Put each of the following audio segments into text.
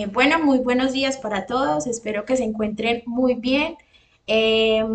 Bueno, muy buenos días para todos. Espero que se encuentren muy bien. Eh,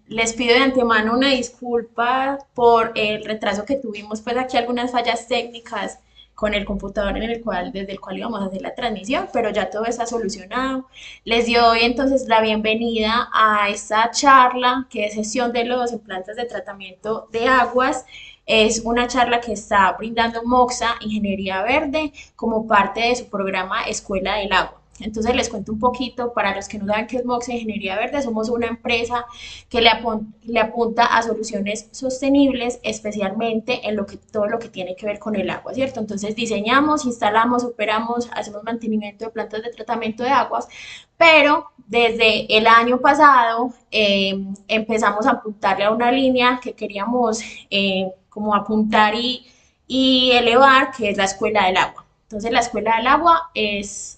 Les pido de antemano una disculpa por el retraso que tuvimos, pues aquí algunas fallas técnicas con el computador desde el cual íbamos a hacer la transmisión, pero ya todo está solucionado. Les doy entonces la bienvenida a esta charla que es gestión de lodos en plantas de tratamiento de aguas. Es una charla que está brindando Moxa Ingeniería Verde como parte de su programa Escuela del Agua. Entonces les cuento un poquito, para los que no saben qué es Moxa Ingeniería Verde, somos una empresa que le apunta a soluciones sostenibles, especialmente en todo lo que tiene que ver con el agua, ¿cierto? Entonces diseñamos, instalamos, operamos, hacemos mantenimiento de plantas de tratamiento de aguas, pero desde el año pasado empezamos a apuntarle a una línea que queríamos como apuntar y elevar, que es la Escuela del Agua. Entonces, la Escuela del Agua es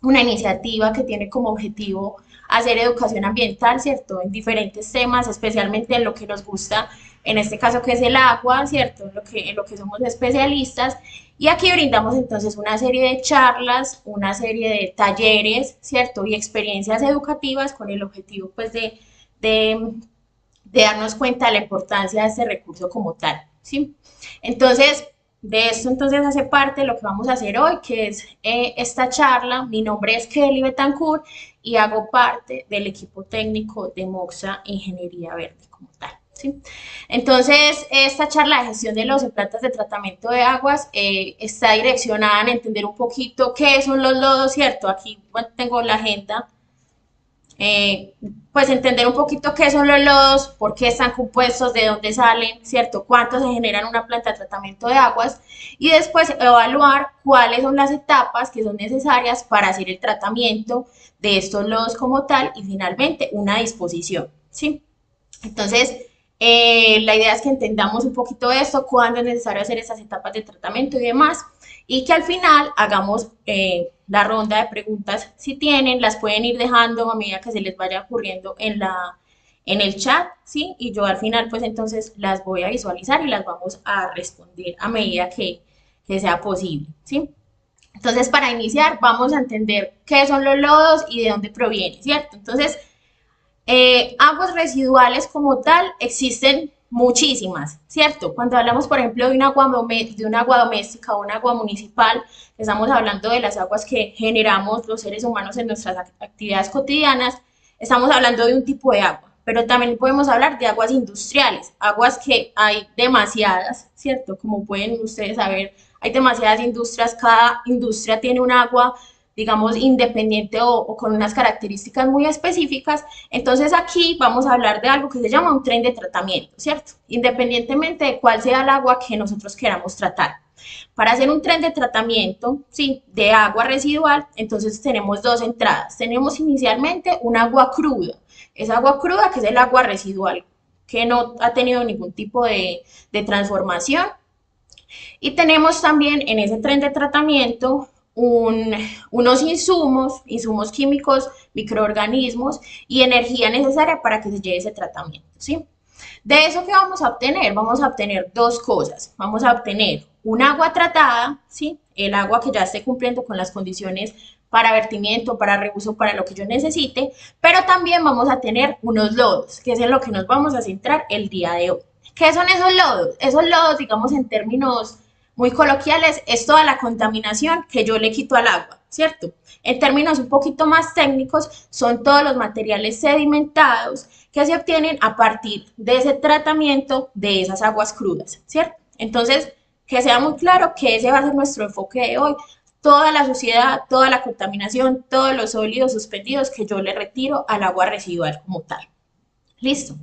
una iniciativa que tiene como objetivo hacer educación ambiental, ¿cierto? En diferentes temas, especialmente en lo que nos gusta, en este caso que es el agua, ¿cierto? En lo que somos especialistas. Y aquí brindamos entonces una serie de charlas, una serie de talleres, ¿cierto? Y experiencias educativas con el objetivo, pues, de, de darnos cuenta de la importancia de este recurso como tal, ¿sí? Entonces, de esto entonces hace parte lo que vamos a hacer hoy, que es esta charla. Mi nombre es Kelly Betancourt y hago parte del equipo técnico de Moxa Ingeniería Verde como tal. ¿Sí? Entonces, esta charla de gestión de lodos en plantas de tratamiento de aguas está direccionada en entender un poquito qué son los lodos, ¿cierto? Aquí bueno, tengo la agenda, eh, pues entender un poquito qué son los lodos, por qué están compuestos, de dónde salen, ¿cierto? Cuánto se genera en una planta de tratamiento de aguas y después evaluar cuáles son las etapas que son necesarias para hacer el tratamiento de estos lodos como tal y finalmente una disposición, ¿sí? Entonces, la idea es que entendamos un poquito esto, cuándo es necesario hacer esas etapas de tratamiento y demás, y que al final hagamos la ronda de preguntas. Si tienen, las pueden ir dejando a medida que se les vaya ocurriendo en el chat, ¿sí? Y yo al final, pues entonces las voy a visualizar y las vamos a responder a medida que sea posible, ¿sí? Entonces, para iniciar, vamos a entender qué son los lodos y de dónde provienen, ¿cierto? Entonces, aguas residuales como tal existen muchísimas, ¿cierto? Cuando hablamos, por ejemplo, de un agua doméstica o un agua municipal, estamos hablando de las aguas que generamos los seres humanos en nuestras actividades cotidianas, estamos hablando de un tipo de agua, pero también podemos hablar de aguas industriales, aguas que hay demasiadas, ¿cierto? Como pueden ustedes saber, hay demasiadas industrias, cada industria tiene un agua digamos, independiente o con unas características muy específicas. Entonces aquí vamos a hablar de algo que se llama un tren de tratamiento, ¿cierto? Independientemente de cuál sea el agua que nosotros queramos tratar. Para hacer un tren de tratamiento, sí, de agua residual, entonces tenemos dos entradas. Tenemos inicialmente un agua cruda. Esa agua cruda que es el agua residual, que no ha tenido ningún tipo de transformación. Y tenemos también en ese tren de tratamiento unos insumos químicos, microorganismos y energía necesaria para que se lleve ese tratamiento, ¿sí? De eso que vamos a obtener, vamos a obtener dos cosas. Vamos a obtener un agua tratada, ¿sí? El agua que ya esté cumpliendo con las condiciones para vertimiento, para reuso, para lo que yo necesite, pero también vamos a tener unos lodos, que es en lo que nos vamos a centrar el día de hoy. ¿Qué son esos lodos? Esos lodos, digamos en términos muy coloquiales, es toda la contaminación que yo le quito al agua, ¿cierto? En términos un poquito más técnicos, son todos los materiales sedimentados que se obtienen a partir de ese tratamiento de esas aguas crudas, ¿cierto? Entonces, que sea muy claro que ese va a ser nuestro enfoque de hoy. Toda la suciedad, toda la contaminación, todos los sólidos suspendidos que yo le retiro al agua residual como tal. Listo.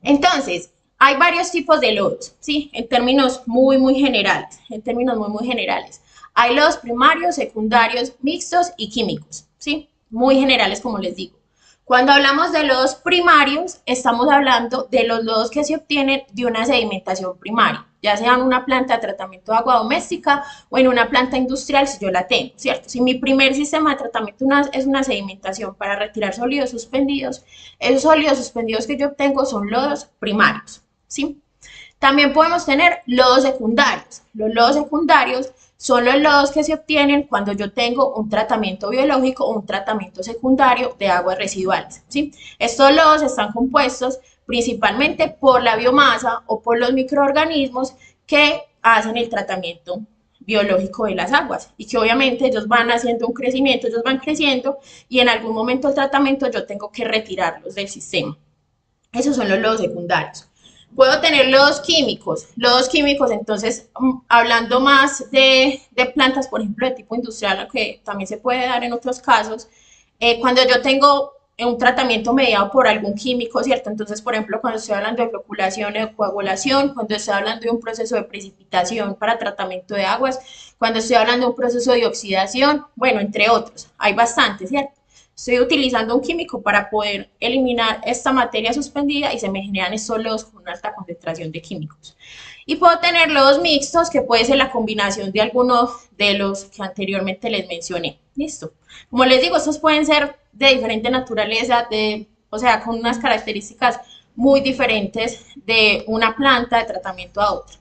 Entonces, hay varios tipos de lodos, ¿sí? En términos muy generales, muy generales. Hay lodos primarios, secundarios, mixtos y químicos, ¿sí? Muy generales, como les digo. Cuando hablamos de lodos primarios, estamos hablando de los lodos que se obtienen de una sedimentación primaria, ya sea en una planta de tratamiento de agua doméstica o en una planta industrial si yo la tengo, ¿cierto? Si mi primer sistema de tratamiento es una sedimentación para retirar sólidos suspendidos, esos sólidos suspendidos que yo obtengo son lodos primarios, ¿sí? También podemos tener lodos secundarios. Los lodos secundarios son los lodos que se obtienen cuando yo tengo un tratamiento biológico o un tratamiento secundario de aguas residuales, ¿sí? Estos lodos están compuestos principalmente por la biomasa o por los microorganismos que hacen el tratamiento biológico de las aguas y que obviamente ellos van haciendo un crecimiento, ellos van creciendo y en algún momento del tratamiento yo tengo que retirarlos del sistema. Esos son los lodos secundarios. Puedo tener lodos químicos entonces, hablando más de plantas, por ejemplo, de tipo industrial, que también se puede dar en otros casos, cuando yo tengo un tratamiento mediado por algún químico, ¿cierto? Entonces, por ejemplo, cuando estoy hablando de floculación o coagulación, cuando estoy hablando de un proceso de precipitación para tratamiento de aguas, cuando estoy hablando de un proceso de oxidación, bueno, entre otros, hay bastantes, ¿cierto? Estoy utilizando un químico para poder eliminar esta materia suspendida y se me generan estos lodos con una alta concentración de químicos. Y puedo tener lodos mixtos, que puede ser la combinación de algunos de los que anteriormente les mencioné. Listo. Como les digo, estos pueden ser de diferente naturaleza, o sea, con unas características muy diferentes de una planta de tratamiento a otra.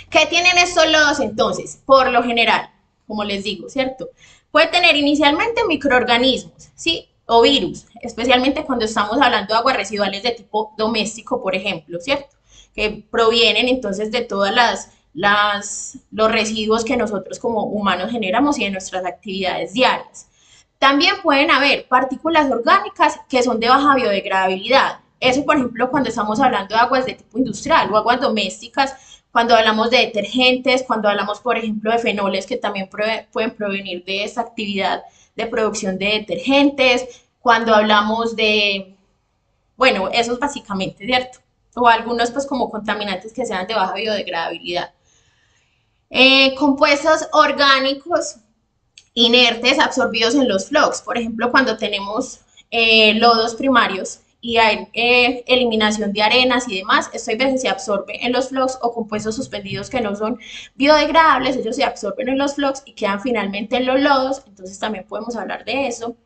¿Qué tienen estos lodos entonces? Por lo general, como les digo, ¿cierto? Puede tener inicialmente microorganismos, ¿sí? O virus, especialmente cuando estamos hablando de aguas residuales de tipo doméstico, por ejemplo, ¿cierto? Que provienen entonces de todas los residuos que nosotros como humanos generamos y de nuestras actividades diarias. También pueden haber partículas orgánicas que son de baja biodegradabilidad. Eso, por ejemplo, cuando estamos hablando de aguas de tipo industrial o aguas domésticas, cuando hablamos de detergentes, cuando hablamos, por ejemplo, de fenoles que también pueden provenir de esta actividad de producción de detergentes, cuando hablamos de, bueno, esos básicamente, ¿cierto? O algunos pues como contaminantes que sean de baja biodegradabilidad. Compuestos orgánicos inertes absorbidos en los flux. Por ejemplo, cuando tenemos lodos primarios y hay eliminación de arenas y demás, esto a veces se absorbe en los flux o compuestos suspendidos que no son biodegradables, ellos se absorben en los flux y quedan finalmente en los lodos, entonces también podemos hablar de eso.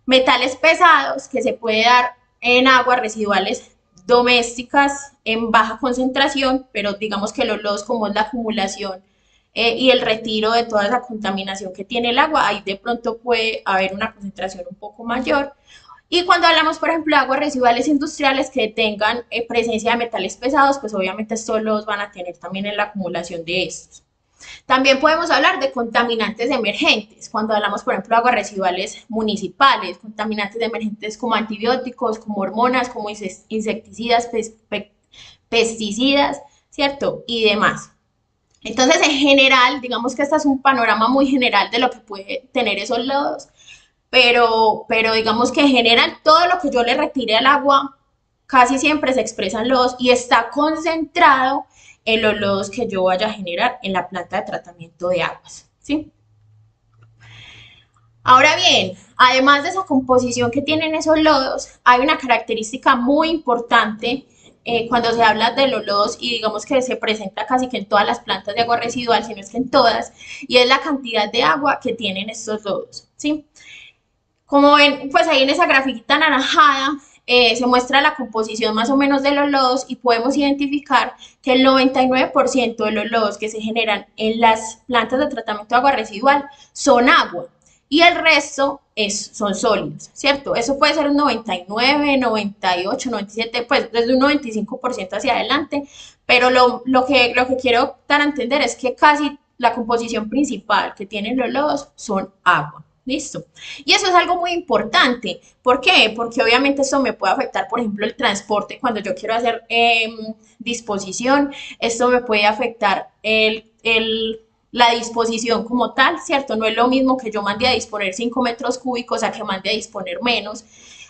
Metales pesados que se puede dar en aguas residuales domésticas en baja concentración, pero digamos que los lodos como es la acumulación y el retiro de toda esa contaminación que tiene el agua, ahí de pronto puede haber una concentración un poco mayor. Y cuando hablamos, por ejemplo, de aguas residuales industriales que tengan presencia de metales pesados, pues obviamente estos los van a tener también en la acumulación de estos. También podemos hablar de contaminantes emergentes, cuando hablamos, por ejemplo, de aguas residuales municipales, contaminantes emergentes como antibióticos, como hormonas, como insecticidas, pesticidas, ¿cierto? Y demás. Entonces, en general, digamos que este es un panorama muy general de lo que puede tener esos lodos, pero digamos que en general todo lo que yo le retire al agua casi siempre se expresan lodos y está concentrado en los lodos que yo vaya a generar en la planta de tratamiento de aguas, ¿sí? Ahora bien, además de esa composición que tienen esos lodos, hay una característica muy importante cuando se habla de los lodos y digamos que se presenta casi que en todas las plantas de agua residual, si no es que en todas, y es la cantidad de agua que tienen estos lodos, ¿sí? Como ven, pues ahí en esa grafiquita anaranjada se muestra la composición más o menos de los lodos y podemos identificar que el 99% de los lodos que se generan en las plantas de tratamiento de agua residual son agua y el resto son sólidos, ¿cierto? Eso puede ser un 99, 98, 97, pues desde un 95% hacia adelante, pero lo que quiero dar a entender es que casi la composición principal que tienen los lodos son agua. Listo. Y eso es algo muy importante. ¿Por qué? Porque obviamente esto me puede afectar, por ejemplo, el transporte cuando yo quiero hacer disposición. Esto me puede afectar la disposición como tal, ¿cierto? No es lo mismo que yo mande a disponer 5 metros cúbicos a que mande a disponer menos.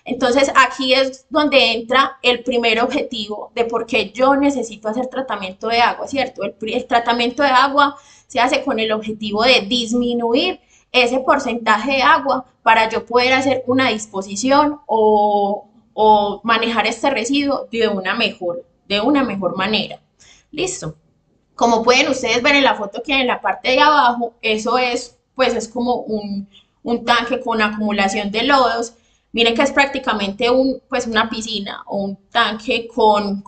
Entonces aquí es donde entra el primer objetivo de por qué yo necesito hacer tratamiento de agua, ¿cierto? El tratamiento de agua se hace con el objetivo de disminuir ese porcentaje de agua para yo poder hacer una disposición o manejar este residuo de una mejor manera. Listo. Como pueden ustedes ver en la foto que hay en la parte de abajo, eso es, pues es como un tanque con acumulación de lodos. Miren que es prácticamente pues una piscina o un tanque con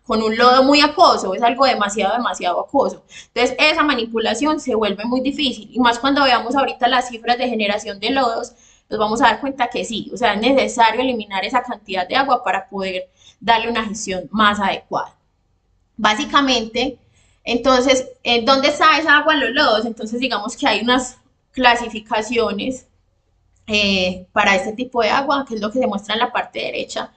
con un lodo muy acuoso, es algo demasiado, demasiado acuoso. Entonces, esa manipulación se vuelve muy difícil, y más cuando veamos ahorita las cifras de generación de lodos, nos vamos a dar cuenta que sí, o sea, es necesario eliminar esa cantidad de agua para poder darle una gestión más adecuada. Básicamente, entonces, ¿dónde está esa agua en los lodos? Entonces, digamos que hay unas clasificaciones para este tipo de agua, que es lo que se muestra en la parte derecha,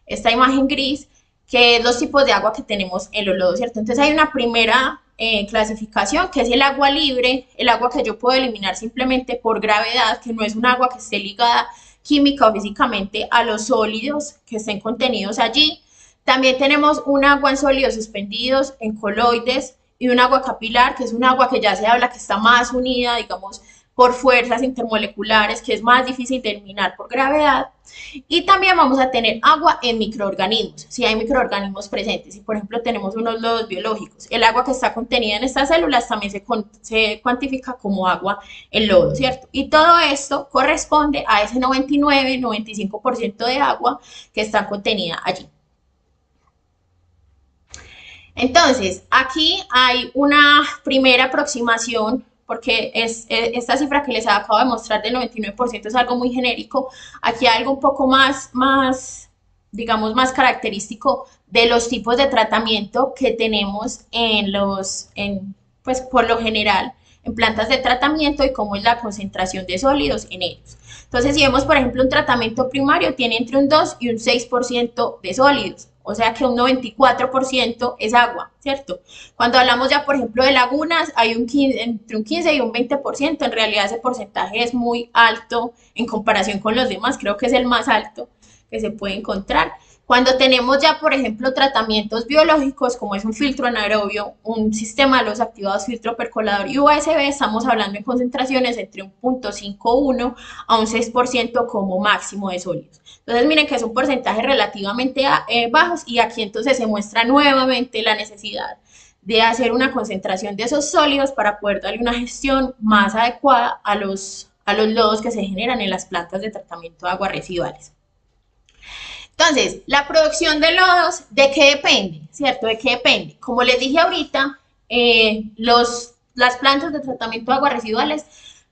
esta imagen gris, que es los tipos de agua que tenemos en los lodos, ¿cierto? Entonces hay una primera clasificación, que es el agua libre, el agua que yo puedo eliminar simplemente por gravedad, que no es un agua que esté ligada química o físicamente a los sólidos que estén contenidos allí. También tenemos un agua en sólidos suspendidos, en coloides, y un agua capilar, que es un agua que ya se habla que está más unida, digamos, por fuerzas intermoleculares, que es más difícil de eliminar por gravedad. Y también vamos a tener agua en microorganismos, si hay microorganismos presentes. Si por ejemplo tenemos unos lodos biológicos, el agua que está contenida en estas células también se cuantifica como agua en lodo, ¿cierto? Y todo esto corresponde a ese 99-95% de agua que está contenida allí. Entonces, aquí hay una primera aproximación, porque esta cifra que les acabo de mostrar del 99% es algo muy genérico. Aquí hay algo un poco digamos, más característico de los tipos de tratamiento que tenemos pues por lo general, en plantas de tratamiento, y cómo es la concentración de sólidos en ellos. Entonces, si vemos, por ejemplo, un tratamiento primario tiene entre un 2 y un 6% de sólidos, o sea que un 94% es agua, ¿cierto? Cuando hablamos ya, por ejemplo, de lagunas, hay entre un 15 y un 20%, en realidad ese porcentaje es muy alto en comparación con los demás, creo que es el más alto que se puede encontrar. Cuando tenemos ya, por ejemplo, tratamientos biológicos, como es un filtro anaerobio, un sistema de los activados filtro percolador y USB, estamos hablando de concentraciones entre un 0.51 a un 6% como máximo de sólidos. Entonces, miren que es un porcentaje relativamente bajos, y aquí entonces se muestra nuevamente la necesidad de hacer una concentración de esos sólidos para poder darle una gestión más adecuada a los lodos que se generan en las plantas de tratamiento de aguas residuales. Entonces, la producción de lodos, ¿de qué depende? ¿Cierto? ¿De qué depende? Como les dije ahorita, las plantas de tratamiento de aguas residuales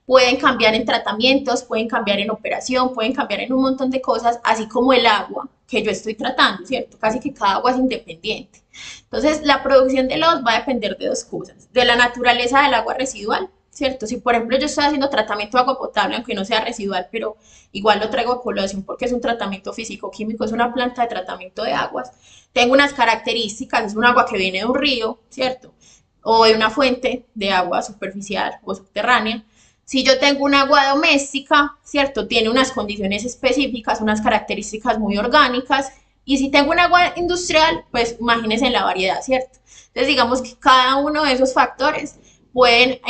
pueden cambiar en tratamientos, pueden cambiar en operación, pueden cambiar en un montón de cosas, así como el agua que yo estoy tratando, ¿cierto? Casi que cada agua es independiente. Entonces, la producción de lodos va a depender de dos cosas: de la naturaleza del agua residual, ¿cierto? Si por ejemplo yo estoy haciendo tratamiento de agua potable, aunque no sea residual, pero igual lo traigo a colación porque es un tratamiento físico-químico, es una planta de tratamiento de aguas, tengo unas características, es un agua que viene de un río, ¿cierto? O de una fuente de agua superficial o subterránea. Si yo tengo un agua doméstica, ¿cierto? Tiene unas condiciones específicas, unas características muy orgánicas. Y si tengo un agua industrial, pues imagínense en la variedad, ¿cierto? Entonces digamos que cada uno de esos factores pueden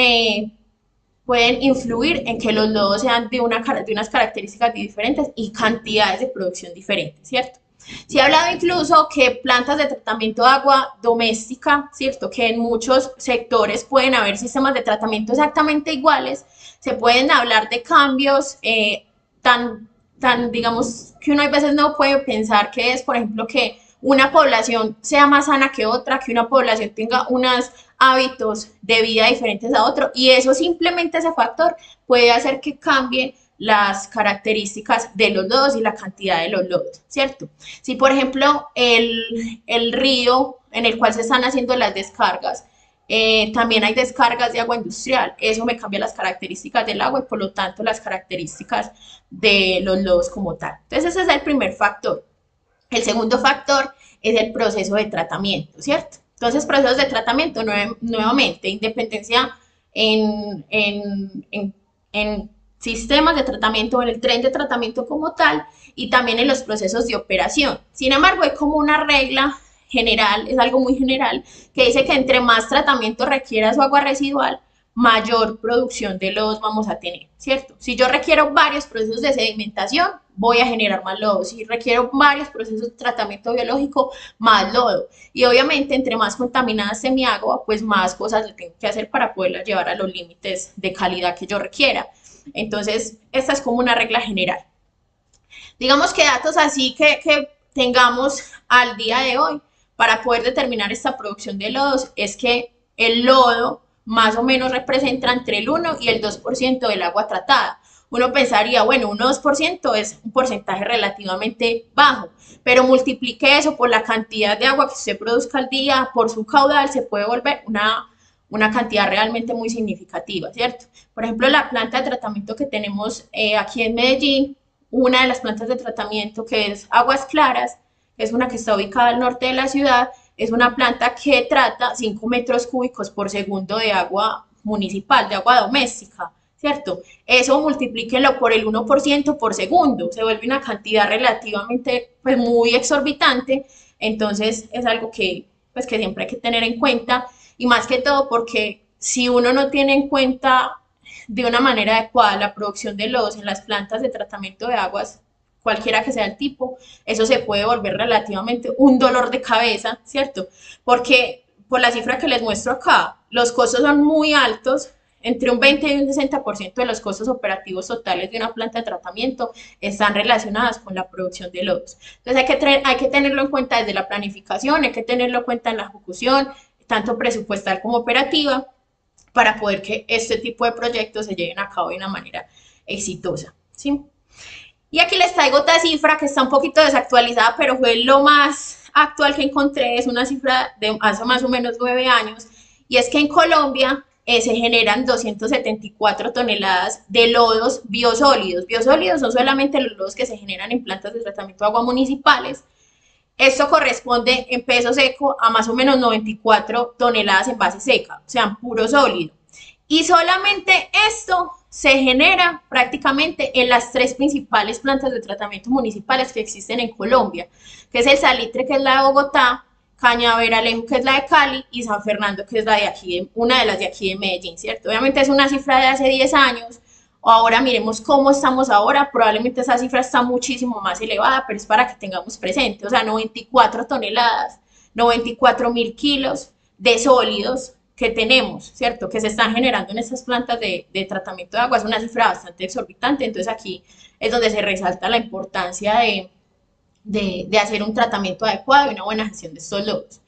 influir en que los lodos sean de unas características diferentes y cantidades de producción diferentes, ¿cierto? Se ha hablado incluso que plantas de tratamiento de agua doméstica, ¿cierto? Que en muchos sectores pueden haber sistemas de tratamiento exactamente iguales, se pueden hablar de cambios digamos, que uno a veces no puede pensar que es, por ejemplo, que una población sea más sana que otra, que una población tenga unos hábitos de vida diferentes a otro, y eso simplemente, ese factor puede hacer que cambie las características de los lodos y la cantidad de los lodos, ¿cierto? Si por ejemplo el río en el cual se están haciendo las descargas, también hay descargas de agua industrial, eso me cambia las características del agua y por lo tanto las características de los lodos como tal. Entonces ese es el primer factor. El segundo factor es el proceso de tratamiento, ¿cierto? Entonces, procesos de tratamiento, nuevamente, independencia en sistemas de tratamiento, en el tren de tratamiento como tal, y también en los procesos de operación. Sin embargo, hay como una regla general, es algo muy general, que dice que entre más tratamiento requiera su agua residual, mayor producción de lodos vamos a tener, ¿cierto? Si yo requiero varios procesos de sedimentación, voy a generar más lodo. Si requiero varios procesos de tratamiento biológico, más lodo. Y obviamente, entre más contaminada esté mi agua, pues más cosas le tengo que hacer para poderla llevar a los límites de calidad que yo requiera. Entonces, esta es como una regla general. Digamos que datos así que tengamos al día de hoy, para poder determinar esta producción de lodos es que el lodo más o menos representa entre el 1 y el 2% del agua tratada. Uno pensaría, bueno, un 2% es un porcentaje relativamente bajo, pero multiplique eso por la cantidad de agua que usted produzca al día, por su caudal, se puede volver una cantidad realmente muy significativa, ¿cierto? Por ejemplo, la planta de tratamiento que tenemos aquí en Medellín, una de las plantas de tratamiento que es Aguas Claras, es una que está ubicada al norte de la ciudad, es una planta que trata 5 metros cúbicos por segundo de agua municipal, de agua doméstica, ¿cierto? Eso multiplíquenlo por el 1% por segundo, se vuelve una cantidad relativamente, pues, muy exorbitante, entonces es algo que, pues, que siempre hay que tener en cuenta, y más que todo porque si uno no tiene en cuenta de una manera adecuada la producción de lodos en las plantas de tratamiento de aguas, cualquiera que sea el tipo, eso se puede volver relativamente un dolor de cabeza, ¿cierto? Porque por la cifra que les muestro acá, los costos son muy altos, entre un 20 y un 60% de los costos operativos totales de una planta de tratamiento están relacionadas con la producción de lodos. Entonces hay que tenerlo en cuenta desde la planificación, hay que tenerlo en cuenta en la ejecución, tanto presupuestal como operativa, para poder que este tipo de proyectos se lleven a cabo de una manera exitosa, ¿sí? Y aquí les traigo otra cifra que está un poquito desactualizada, pero fue lo más actual que encontré, es una cifra de hace más o menos 9 años, y es que en Colombia se generan 274 toneladas de lodos biosólidos. Biosólidos son solamente los lodos que se generan en plantas de tratamiento de agua municipales. Esto corresponde en peso seco a más o menos 94 toneladas en base seca, o sea, en puro sólido. Y solamente esto se genera prácticamente en las tres principales plantas de tratamiento municipales que existen en Colombia, que es el Salitre, que es la de Bogotá, Cañaveralejo, que es la de Cali, y San Fernando, que es la de aquí, una de las de aquí de Medellín, ¿cierto? Obviamente es una cifra de hace 10 años, o ahora miremos cómo estamos ahora, probablemente esa cifra está muchísimo más elevada, pero es para que tengamos presente, o sea, 94 toneladas, 94.000 kilos de sólidos que tenemos, ¿cierto? Que se están generando en estas plantas de tratamiento de agua, es una cifra bastante exorbitante, entonces aquí es donde se resalta la importancia de hacer un tratamiento adecuado y una buena gestión de estos lodos.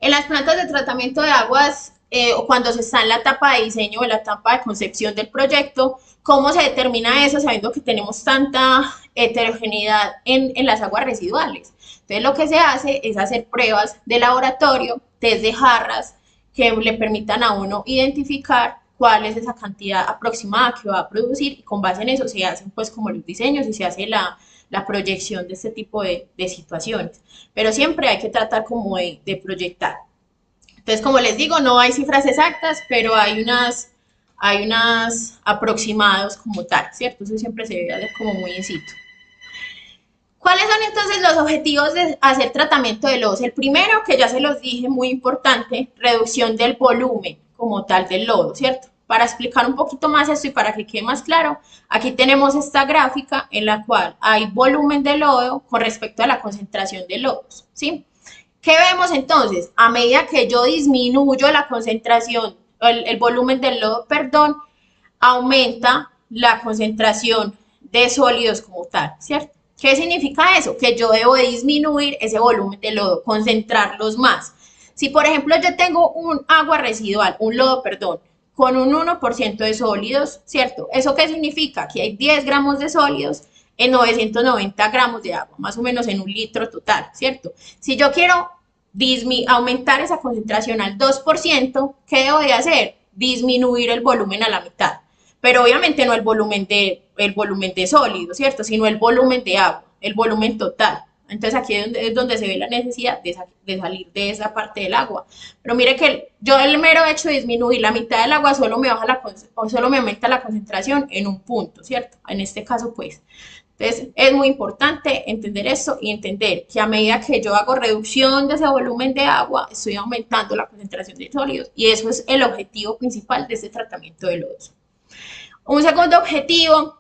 En las plantas de tratamiento de aguas, o cuando se está en la etapa de diseño o en la etapa de concepción del proyecto, ¿cómo se determina eso sabiendo que tenemos tanta heterogeneidad en las aguas residuales? Entonces lo que se hace es hacer pruebas de laboratorio, test de jarras, que le permitan a uno identificar cuál es esa cantidad aproximada que va a producir, y con base en eso se hacen pues como los diseños y se hace la proyección de este tipo de situaciones. Pero siempre hay que tratar como de proyectar. Entonces, como les digo, no hay cifras exactas, pero hay unas aproximados como tal, ¿cierto? Eso siempre se debe hacer como muy in situ. ¿Cuáles son entonces los objetivos de hacer tratamiento de lodos? El primero, que ya se los dije, muy importante, reducción del volumen como tal del lodo, ¿cierto? Para explicar un poquito más esto y para que quede más claro, aquí tenemos esta gráfica en la cual hay volumen de lodo con respecto a la concentración de lodos, ¿sí? ¿Qué vemos entonces? A medida que yo disminuyo la concentración, el volumen del lodo, perdón, aumenta la concentración de sólidos como tal, ¿cierto? ¿Qué significa eso? Que yo debo disminuir ese volumen de lodo, concentrarlos más. Si, por ejemplo, yo tengo un agua residual, un lodo, perdón, con un 1% de sólidos, ¿cierto? ¿Eso qué significa? Que hay 10 gramos de sólidos en 990 gramos de agua, más o menos en un litro total, ¿cierto? Si yo quiero aumentar esa concentración al 2%, ¿qué debo de hacer? Disminuir el volumen a la mitad. Pero obviamente no el volumen de sólido, ¿cierto? Sino el volumen de agua, el volumen total. Entonces aquí es donde se ve la necesidad de salir de esa parte del agua. Pero mire que yo el mero hecho de disminuir la mitad del agua solo me solo me aumenta la concentración en un punto, ¿cierto? En este caso, pues. Entonces, es muy importante entender esto y entender que a medida que yo hago reducción de ese volumen de agua, estoy aumentando la concentración de sólidos, y eso es el objetivo principal de este tratamiento de lodos. Un segundo objetivo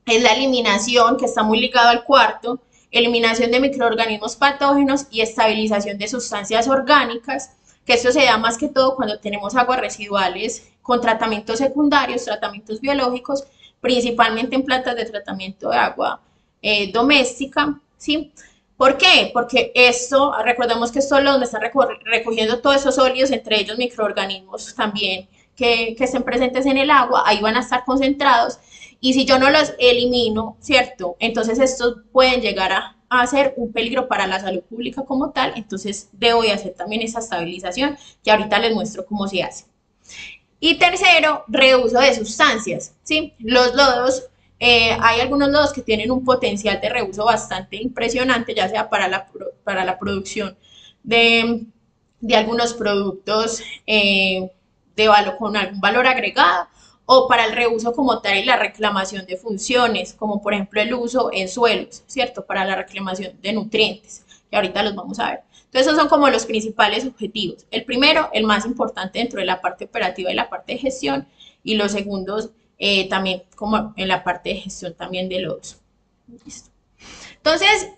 es la eliminación, que está muy ligado al cuarto, eliminación de microorganismos patógenos y estabilización de sustancias orgánicas, que esto se da más que todo cuando tenemos aguas residuales con tratamientos secundarios, tratamientos biológicos, principalmente en plantas de tratamiento de agua doméstica, ¿sí? ¿Por qué? Porque esto, recordemos que esto es donde está recogiendo todos esos sólidos, entre ellos microorganismos también que estén presentes en el agua, ahí van a estar concentrados. Y si yo no los elimino, ¿cierto? Entonces estos pueden llegar a ser un peligro para la salud pública como tal, entonces debo de hacer también esa estabilización, que ahorita les muestro cómo se hace. Y tercero, reuso de sustancias, ¿sí? Los lodos, hay algunos lodos que tienen un potencial de reuso bastante impresionante, ya sea para la producción de, de algunos productos con algún valor agregado o para el reuso como tal y la reclamación de funciones, como por ejemplo el uso en suelos, ¿cierto? Para la reclamación de nutrientes, que ahorita los vamos a ver. Entonces, esos son como los principales objetivos. El primero, el más importante dentro de la parte operativa y la parte de gestión, y los segundos también como en la parte de gestión también de los. Listo. Entonces,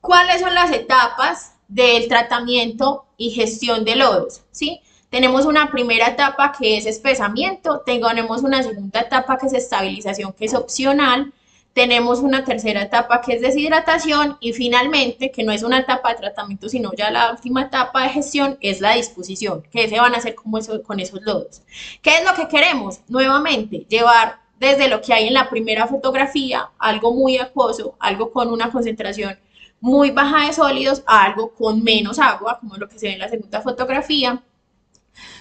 ¿cuáles son las etapas del tratamiento y gestión de lodos? ¿Sí? Tenemos una primera etapa que es espesamiento, tenemos una segunda etapa que es estabilización, que es opcional, tenemos una tercera etapa que es deshidratación y finalmente, que no es una etapa de tratamiento, sino ya la última etapa de gestión, es la disposición, que se van a hacer con esos lodos. ¿Qué es lo que queremos? Nuevamente, llevar desde lo que hay en la primera fotografía, algo muy acuoso, algo con una concentración muy baja de sólidos, a algo con menos agua, como lo que se ve en la segunda fotografía,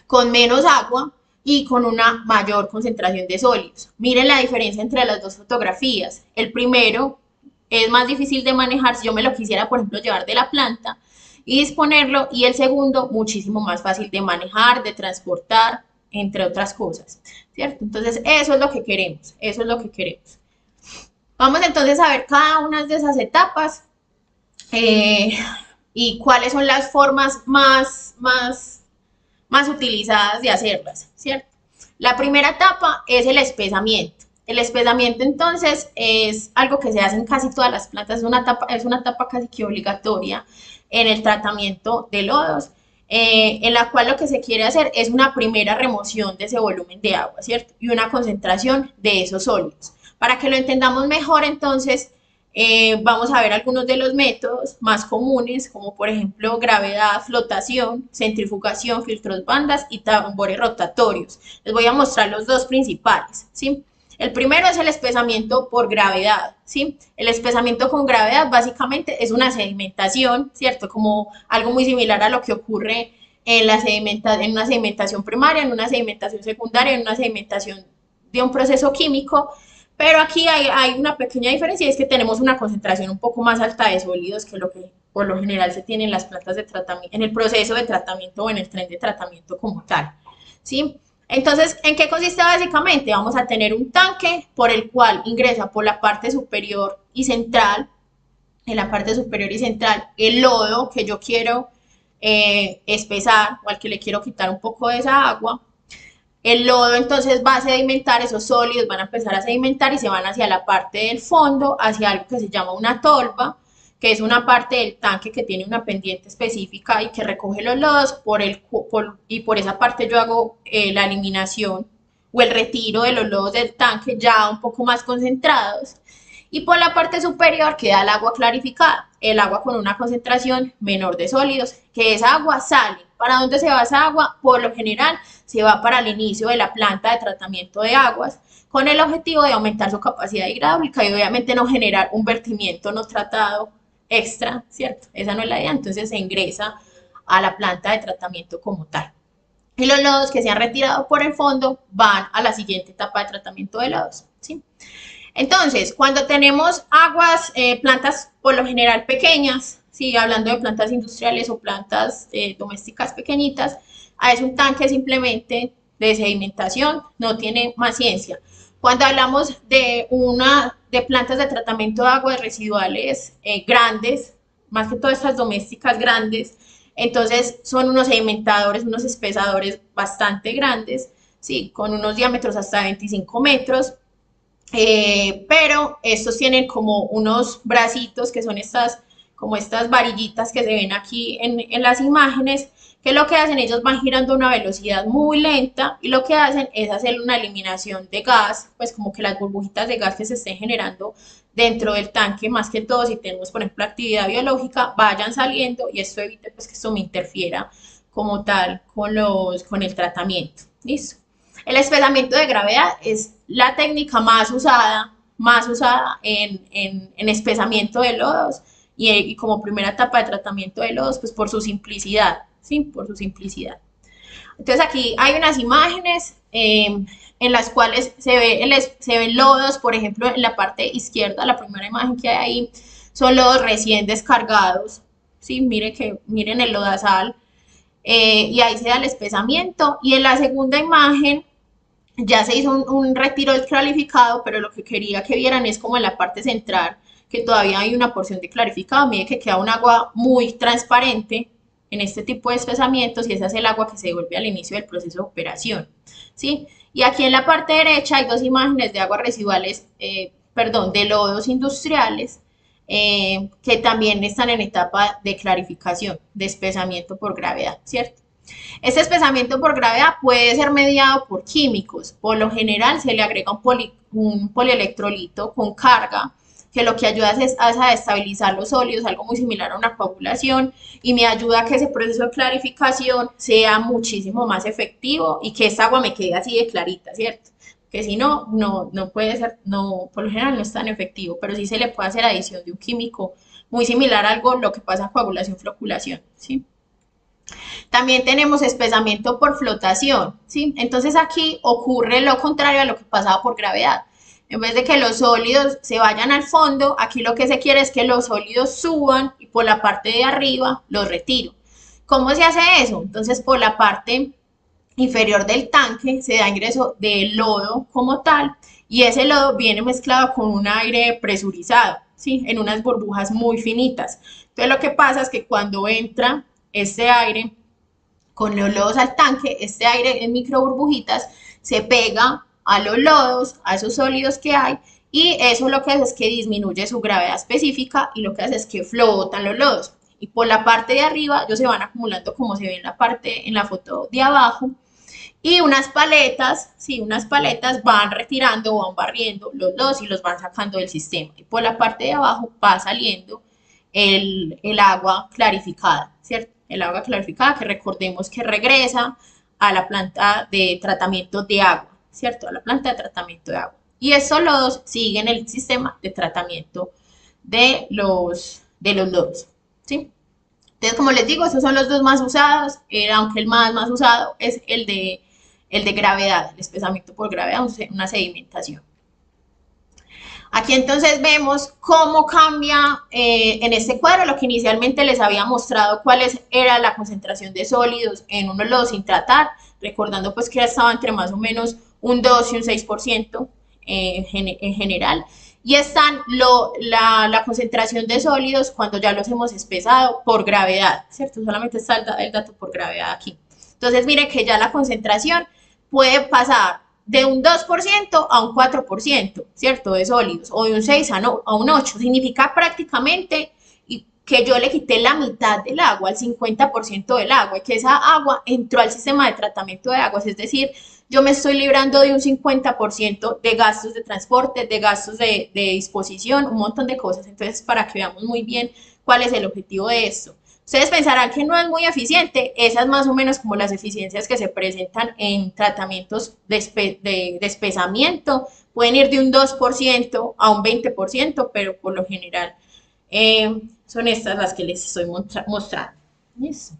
con menos agua y con una mayor concentración de sólidos. Miren la diferencia entre las dos fotografías. El primero es más difícil de manejar si yo me lo quisiera, por ejemplo, llevar de la planta y disponerlo, y el segundo muchísimo más fácil de manejar, de transportar, entre otras cosas, ¿cierto? Entonces, eso es lo que queremos, eso es lo que queremos. Vamos entonces a ver cada una de esas etapas eh, y cuáles son las formas más utilizadas de hacerlas, ¿cierto? La primera etapa es el espesamiento. El espesamiento entonces es algo que se hace en casi todas las plantas, es una etapa casi que obligatoria en el tratamiento de lodos, en la cual lo que se quiere hacer es una primera remoción de ese volumen de agua, ¿cierto? Y una concentración de esos sólidos. Para que lo entendamos mejor, entonces, vamos a ver algunos de los métodos más comunes, como por ejemplo gravedad, flotación, centrifugación, filtros bandas y tambores rotatorios. Les voy a mostrar los dos principales, ¿sí? El primero es el espesamiento por gravedad, ¿sí? El espesamiento con gravedad básicamente es una sedimentación, ¿cierto? Como algo muy similar a lo que ocurre en una sedimentación primaria, en una sedimentación secundaria, en una sedimentación de un proceso químico, pero aquí hay una pequeña diferencia y es que tenemos una concentración un poco más alta de sólidos que lo que por lo general se tiene en las plantas de tratamiento, en el proceso de tratamiento o en el tren de tratamiento como tal, ¿sí? Entonces, ¿en qué consiste básicamente? Vamos a tener un tanque por el cual ingresa por la parte superior y central, en la parte superior y central, el lodo que yo quiero espesar o al que le quiero quitar un poco de esa agua. El lodo entonces va a sedimentar, esos sólidos van a empezar a sedimentar y se van hacia la parte del fondo, hacia algo que se llama una tolva, que es una parte del tanque que tiene una pendiente específica y que recoge los lodos, y por esa parte yo hago la eliminación o el retiro de los lodos del tanque ya un poco más concentrados. Y por la parte superior queda el agua clarificada, el agua con una concentración menor de sólidos, que esa agua sale. ¿Para dónde se va esa agua? Por lo general se va para el inicio de la planta de tratamiento de aguas, con el objetivo de aumentar su capacidad hidráulica y obviamente no generar un vertimiento no tratado extra, ¿cierto? Esa no es la idea, entonces se ingresa a la planta de tratamiento como tal. Y los lodos que se han retirado por el fondo van a la siguiente etapa de tratamiento de lodos, ¿sí? Entonces, cuando tenemos aguas, plantas por lo general pequeñas, ¿sí? Hablando de plantas industriales o plantas domésticas pequeñitas, es un tanque simplemente de sedimentación, no tiene más ciencia. Cuando hablamos de plantas de tratamiento de aguas residuales grandes, más que todas estas domésticas grandes, entonces son unos sedimentadores, unos espesadores bastante grandes, ¿sí? Con unos diámetros hasta 25 metros, pero estos tienen como unos bracitos que son como estas varillitas que se ven aquí en las imágenes, que lo que hacen, ellos van girando a una velocidad muy lenta y lo que hacen es hacer una eliminación de gas, pues como que las burbujitas de gas que se estén generando dentro del tanque, más que todo si tenemos, por ejemplo, actividad biológica, vayan saliendo y esto evite pues que esto me interfiera como tal con el tratamiento. ¿Listo? El espesamiento de gravedad es la técnica más usada en espesamiento de lodos y como primera etapa de tratamiento de lodos, pues por su simplicidad, ¿sí? Por su simplicidad. Entonces aquí hay unas imágenes en las cuales se ven lodos, por ejemplo, en la parte izquierda, la primera imagen que hay ahí, son lodos recién descargados, ¿sí? Miren el lodazal, y ahí se da el espesamiento, y en la segunda imagen ya se hizo un retiro del clarificado, pero lo que quería que vieran es como en la parte central, que todavía hay una porción de clarificado, mire que queda un agua muy transparente en este tipo de espesamientos y esa es el agua que se devuelve al inicio del proceso de operación, ¿sí? Y aquí en la parte derecha hay dos imágenes de aguas residuales, perdón, de lodos industriales, que también están en etapa de clarificación, de espesamiento por gravedad, ¿cierto? Este espesamiento por gravedad puede ser mediado por químicos. Por lo general se le agrega un polielectrolito con carga, que lo que ayuda es a estabilizar los sólidos, algo muy similar a una coagulación, y me ayuda a que ese proceso de clarificación sea muchísimo más efectivo y que esta agua me quede así de clarita, ¿cierto? Que si no, no puede ser, no, por lo general no es tan efectivo, pero sí se le puede hacer adición de un químico muy similar a algo, lo que pasa en coagulación, floculación, ¿sí? También tenemos espesamiento por flotación, ¿sí? Entonces aquí ocurre lo contrario a lo que pasaba por gravedad. En vez de que los sólidos se vayan al fondo, aquí lo que se quiere es que los sólidos suban y por la parte de arriba los retiro. ¿Cómo se hace eso? Entonces por la parte inferior del tanque se da ingreso de lodo como tal y ese lodo viene mezclado con un aire presurizado, ¿sí? En unas burbujas muy finitas. Entonces lo que pasa es que cuando entra este aire con los lodos al tanque, este aire en micro burbujitas se pega a los lodos, a esos sólidos que hay, y eso lo que hace es que disminuye su gravedad específica y lo que hace es que flotan los lodos. Y por la parte de arriba ellos se van acumulando como se ve en la parte, en la foto de abajo, y unas paletas, sí, unas paletas van retirando o van barriendo los lodos y los van sacando del sistema. Y por la parte de abajo va saliendo el agua clarificada, ¿cierto? El agua clarificada que recordemos que regresa a la planta de tratamiento de agua, ¿cierto? A la planta de tratamiento de agua. Y estos lodos siguen el sistema de tratamiento de los lodos, ¿sí? Entonces, como les digo, esos son los dos más usados, aunque el más usado es el de gravedad, el espesamiento por gravedad, una sedimentación. Aquí entonces vemos cómo cambia en este cuadro lo que inicialmente les había mostrado era la concentración de sólidos en unos lodos sin tratar, recordando pues que estaba entre más o menos un 2 y un 6% en general. Y están la concentración de sólidos cuando ya los hemos espesado por gravedad, ¿cierto? Solamente está el dato por gravedad aquí. Entonces mire que ya la concentración puede pasar de un 2% a un 4%, ¿cierto? De sólidos, o de un 6 a un 8. Significa prácticamente que yo le quité la mitad del agua, el 50% del agua, y que esa agua entró al sistema de tratamiento de aguas, es decir, yo me estoy librando de un 50% de gastos de transporte, de gastos de disposición, un montón de cosas. Entonces, para que veamos muy bien cuál es el objetivo de esto. Ustedes pensarán que no es muy eficiente, esas más o menos como las eficiencias que se presentan en tratamientos de espesamiento, pueden ir de un 2% a un 20%, pero por lo general son estas las que les estoy mostrando. ¿Listo?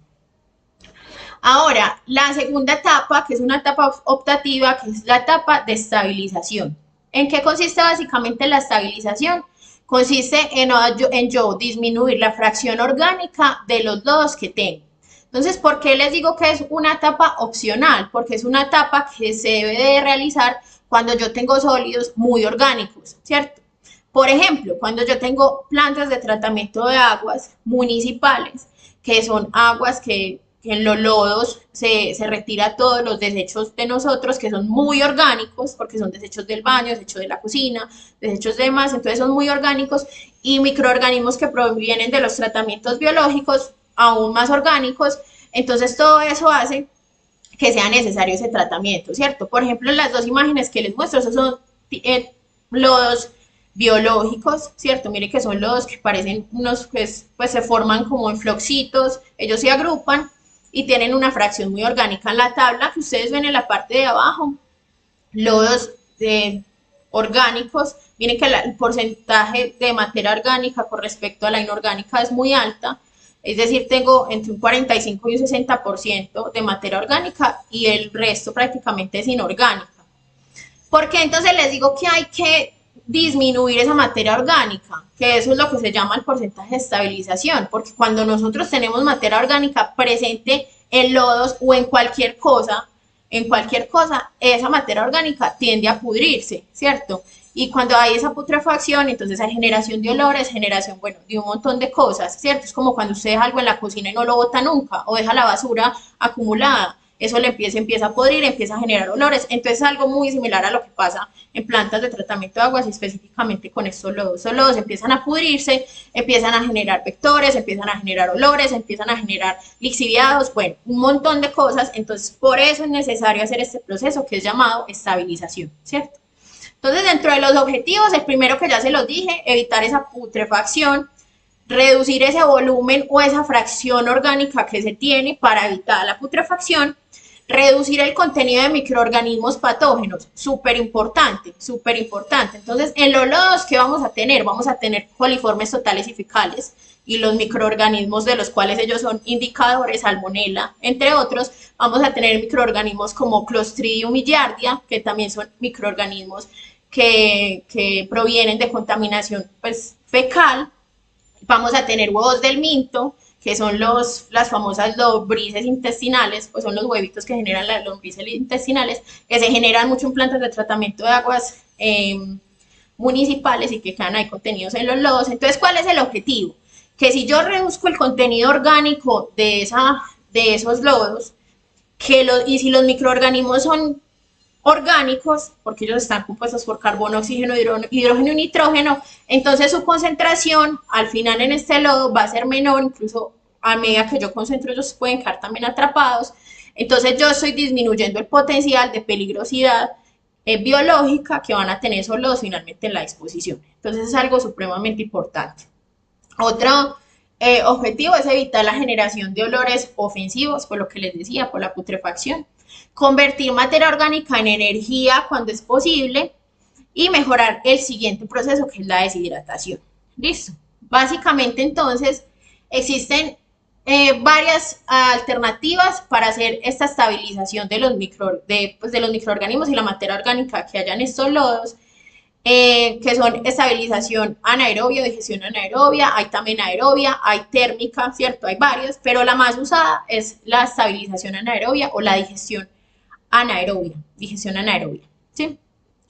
Ahora, la segunda etapa, que es una etapa optativa, que es la etapa de estabilización. ¿En qué consiste básicamente la estabilización? Consiste en yo disminuir la fracción orgánica de los lodos que tengo. Entonces, ¿por qué les digo que es una etapa opcional? Porque es una etapa que se debe de realizar cuando yo tengo sólidos muy orgánicos, ¿cierto? Por ejemplo, cuando yo tengo plantas de tratamiento de aguas municipales, que son aguas que en los lodos se retira todos los desechos de nosotros que son muy orgánicos, porque son desechos del baño, desechos de la cocina, desechos de demás, entonces son muy orgánicos, y microorganismos que provienen de los tratamientos biológicos aún más orgánicos, Entonces todo eso hace que sea necesario ese tratamiento, ¿cierto? Por ejemplo, en las dos imágenes que les muestro, esos son lodos biológicos, ¿cierto? Mire que son lodos que parecen unos, pues se forman como en floxitos, ellos se agrupan y tienen una fracción muy orgánica. En la tabla que ustedes ven en la parte de abajo, lodos orgánicos, miren que el porcentaje de materia orgánica con respecto a la inorgánica es muy alta, es decir, tengo entre un 45 y un 60% de materia orgánica y el resto prácticamente es inorgánica. ¿Por qué entonces les digo que hay que disminuir esa materia orgánica? Que eso es lo que se llama el porcentaje de estabilización, porque cuando nosotros tenemos materia orgánica presente en lodos o en cualquier cosa, esa materia orgánica tiende a pudrirse, ¿cierto? Y cuando hay esa putrefacción, entonces hay generación de olores, generación, bueno, de un montón de cosas, ¿cierto? Es como cuando usted deja algo en la cocina y no lo bota nunca, o deja la basura acumulada, eso le empieza a podrir, empieza a generar olores. Entonces es algo muy similar a lo que pasa en plantas de tratamiento de aguas y específicamente con estos lodos. Estos lodos empiezan a pudrirse, empiezan a generar vectores, empiezan a generar olores, empiezan a generar lixiviados, bueno, un montón de cosas. Entonces por eso es necesario hacer este proceso que es llamado estabilización, ¿cierto? Entonces dentro de los objetivos, el primero que ya se los dije, evitar esa putrefacción, reducir ese volumen o esa fracción orgánica que se tiene para evitar la putrefacción, reducir el contenido de microorganismos patógenos, súper importante, súper importante. Entonces, en los lodos, ¿qué vamos a tener? Vamos a tener coliformes totales y fecales y los microorganismos de los cuales ellos son indicadores, salmonella, entre otros. Vamos a tener microorganismos como Clostridium y Giardia, que también son microorganismos que provienen de contaminación pues, fecal. Vamos a tener huevos del minto, que son las famosas lombrices intestinales, pues son los huevitos que generan las lombrices intestinales, que se generan mucho en plantas de tratamiento de aguas municipales y que quedan ahí contenidos en los lodos. Entonces, ¿cuál es el objetivo? Que si yo reduzco el contenido orgánico de esos lodos, y si los microorganismos son orgánicos, porque ellos están compuestos por carbono, oxígeno, hidrógeno y nitrógeno, entonces su concentración al final en este lodo va a ser menor, incluso a medida que yo concentro ellos pueden quedar también atrapados, entonces yo estoy disminuyendo el potencial de peligrosidad biológica que van a tener esos lodos finalmente en la disposición. Entonces es algo supremamente importante. Otro objetivo es evitar la generación de olores ofensivos, por lo que les decía, por la putrefacción. Convertir materia orgánica en energía cuando es posible y mejorar el siguiente proceso que es la deshidratación. Listo. Básicamente entonces existen varias alternativas para hacer esta estabilización de los microorganismos y la materia orgánica que haya en estos lodos, que son estabilización anaerobia, digestión anaerobia, hay también aerobia, hay térmica, ¿cierto? Hay varias, pero la más usada es la estabilización anaerobia o la digestión anaerobia, ¿sí?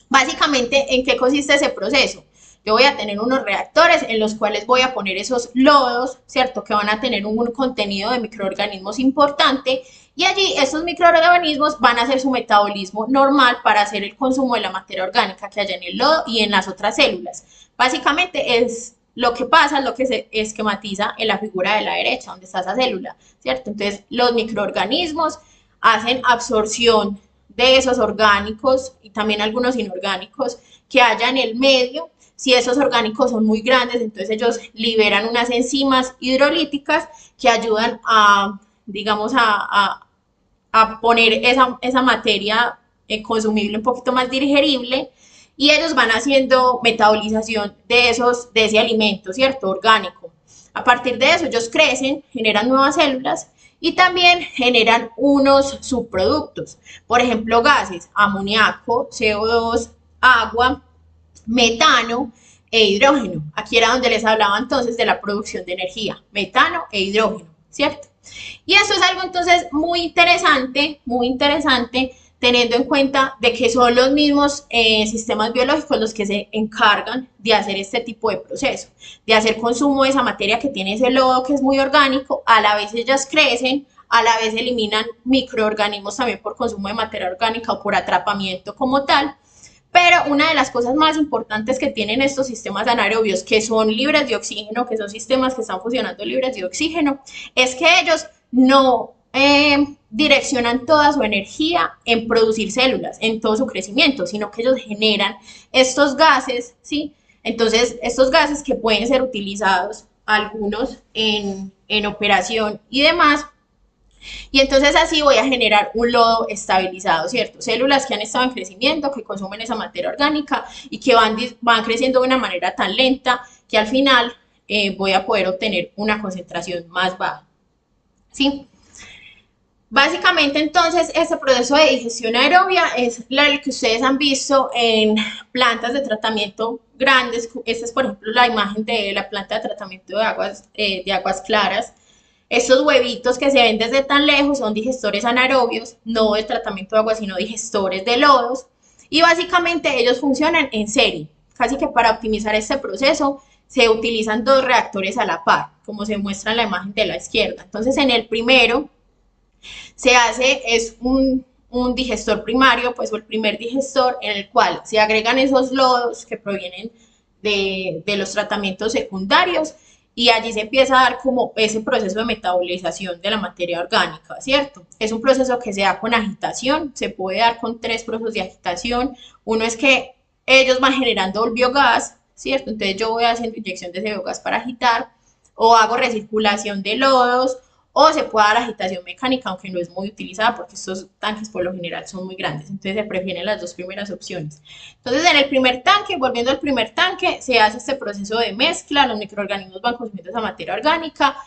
Básicamente, ¿en qué consiste ese proceso? Yo voy a tener unos reactores en los cuales voy a poner esos lodos, ¿cierto? Que van a tener un contenido de microorganismos importante y allí esos microorganismos van a hacer su metabolismo normal para hacer el consumo de la materia orgánica que haya en el lodo y en las otras células. Básicamente es lo que pasa, es lo que se esquematiza en la figura de la derecha, donde está esa célula, ¿cierto? Entonces, los microorganismos hacen absorción de esos orgánicos y también algunos inorgánicos que haya en el medio. Si esos orgánicos son muy grandes, entonces ellos liberan unas enzimas hidrolíticas que ayudan a, digamos, a poner esa materia consumible un poquito más digerible y ellos van haciendo metabolización de ese alimento, ¿cierto? Orgánico. A partir de eso ellos crecen, generan nuevas células y también generan unos subproductos, por ejemplo, gases, amoníaco, CO2, agua, metano e hidrógeno. Aquí era donde les hablaba entonces de la producción de energía, metano e hidrógeno, ¿cierto? Y eso es algo entonces muy interesante, teniendo en cuenta de que son los mismos sistemas biológicos los que se encargan de hacer este tipo de proceso, de hacer consumo de esa materia que tiene ese lodo que es muy orgánico, a la vez ellas crecen, a la vez eliminan microorganismos también por consumo de materia orgánica o por atrapamiento como tal. Pero una de las cosas más importantes que tienen estos sistemas anaerobios, que son libres de oxígeno, que son sistemas que están funcionando libres de oxígeno, es que ellos no direccionan toda su energía en producir células, en todo su crecimiento, sino que ellos generan estos gases, ¿sí? Entonces, estos gases que pueden ser utilizados, algunos en operación y demás, y entonces así voy a generar un lodo estabilizado, ¿cierto? Células que han estado en crecimiento, que consumen esa materia orgánica y que van creciendo de una manera tan lenta que al final voy a poder obtener una concentración más baja, ¿sí? Básicamente, entonces, este proceso de digestión aerobia es el que ustedes han visto en plantas de tratamiento grandes. Esta es, por ejemplo, la imagen de la planta de tratamiento de aguas claras. Estos huevitos que se ven desde tan lejos son digestores anaerobios, no de tratamiento de agua, sino digestores de lodos. Y básicamente ellos funcionan en serie. Casi que para optimizar este proceso se utilizan dos reactores a la par, como se muestra en la imagen de la izquierda. Entonces, en el primero se hace es un digestor primario, pues o el primer digestor en el cual se agregan esos lodos que provienen de los tratamientos secundarios y allí se empieza a dar como ese proceso de metabolización de la materia orgánica, ¿cierto? Es un proceso que se da con agitación, se puede dar con tres procesos de agitación. Uno es que ellos van generando el biogás, ¿cierto? Entonces yo voy haciendo inyección de ese biogás para agitar o hago recirculación de lodos o se puede dar agitación mecánica, aunque no es muy utilizada porque estos tanques por lo general son muy grandes, entonces se prefieren las dos primeras opciones. Entonces en el primer tanque, volviendo al primer tanque, se hace este proceso de mezcla, los microorganismos van consumiendo esa materia orgánica,